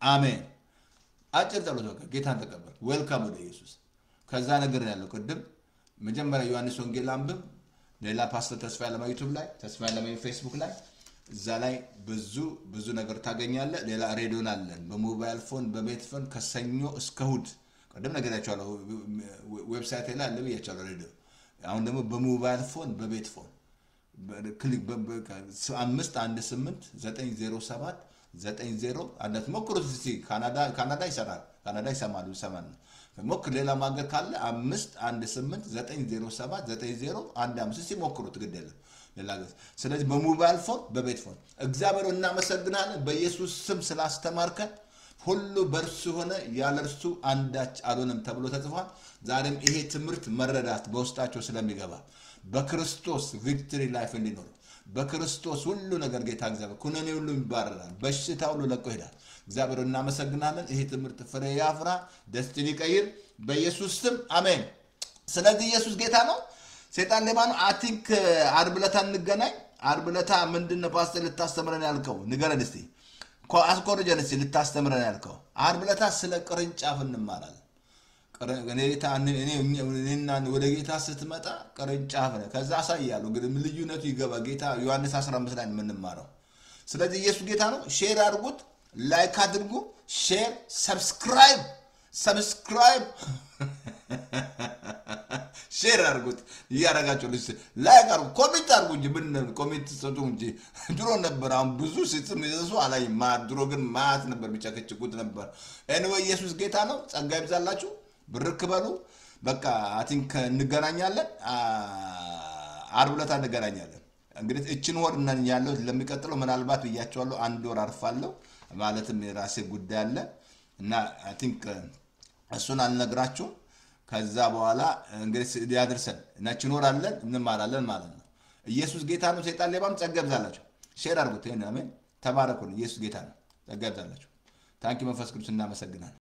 አሜን አጭር ጸሎት ነው ጌታን ተቀበል ዌልካም ወደ ኢየሱስ ከዛ ነገር ያለው ቅድም መጀመሪያ ዮሐንስ ወንጌል አንብብ ሌላ ፓስተር ተስፋ ያለማ ዩቲዩብ ላይ ተስፋ ያለማ ፌስቡክ ላይ እዛ ላይ ብዙ ነገር ታገኛለህ ሌላ ሬዲዮን አለን በሞባይል ፎን በቤት ፎን ከሰኞ እስከ እሁድ ቀደም ነገራችኋለሁ ዌብሳይት ላይ አለ ብያችኋለሁ ሬዲዮ አሁን ደግሞ በሞባይል ፎን በቤት ፎን ክሊክ 518 907 90 አንዳት ሞክሩት እስቲ ካናዳ ይሰራል ካናዳ ይሰማሉ ይሰማል ሞክር ሌላ ማገር ካለ 518 907 90 እስቲ ሞክሩት ግዴለ ሌላ ስለዚህ በሞባይል ፎን በቤት ፎን እግዚአብሔር እናመሰግናለን በኢየሱስ ስም ስላስተማርከን ሁሉ በርሱ ሆነ ያለርሱ አንዳች አልሆነም ተብሎ ተጽፏል ዛሬም ይሄ ትምህርት መረዳት በውስጣቸው ስለሚገባ በክርስቶስ ቪክቶሪ ላይፍ እንዲኖር በክርስቶስ ሁሉ ነገር ጌታ እግዚአብሔር ኩነኔ ሁሉ ይባረራል በሽታ ሁሉ ለቆ ይሄዳል እግዚአብሔር እናመሰግናለን ይሄ ትምህርት ፍሬ ያፍራ ደስቲኒ ቀይር በኢየሱስ ስም አሜን ስለዚህ ኢየሱስ ጌታ ነው ሰይጣን ሌባ ነው አይ ቲንክ ዓርብ ዕለት እንገናኝ ዓርብ ዕለት ምንድነው ፓስተር ልታስተምረን ያልከው ንገረን እስቲ አስቆርጀን እስቲ ልታስተምረን ያልከው ዓርብ ዕለት ስለ ቅርንጫፍ እንማራለን እኔና ወደ ጌታ ስትመጣ ቅርንጫፍ ነው ከዛ አሳያለሁ ግን ልዩነቱ ይገባ ጌታ ዮሐንስ 15 ላይ እንማራው ስለዚህ ኢየሱስ ጌታ ነው ሼር አድርጉት ላይክ አድርጉ ሼር ሰብስክራይብ ሼር አድርጉት እያደረጋችሁ ልስ ላይክ አድርጉ ኮሜንት አድርጉ እንጂ ምን ኮሜንት ሰጡ እንጂ ድሮ ነበር አሁን ብዙ ሲጽም ይዘሱ አላይ ድሮ ግን ማት ነበር ቢጨከጭቁት ነበር ኤኒዌይ ኢየሱስ ጌታ ነው ጸጋ ይብዛላችሁ ብርክ በሉ በቃ አይ ቲንክ እንገናኛለን ዓርብ ዕለት እንገናኛለን እንግዲህ እቺን ወር እናን ያለው ለሚቀጥለው ምናልባት ብያቸዋለሁ አንድ ወር አርፋለሁ ማለትም የራሴ ጉዳይ አለ እና አይ ቲንክ እሱን አልነግራችሁ ከዛ በኋላ እንግዲህ ያድርሰን እና እቺን ወር አለን እንማራለን ማለት ነው ኢየሱስ ጌታ ነው ሰይጣን ሌባም ጸጋ ይብዛላችሁ ሼር አድርጉት አሜን ተባረኩ ኢየሱስ ጌታ ነው ጸጋ ይብዛላችሁ ታንኪ መንፈስ ቅዱስ እናመሰግናለን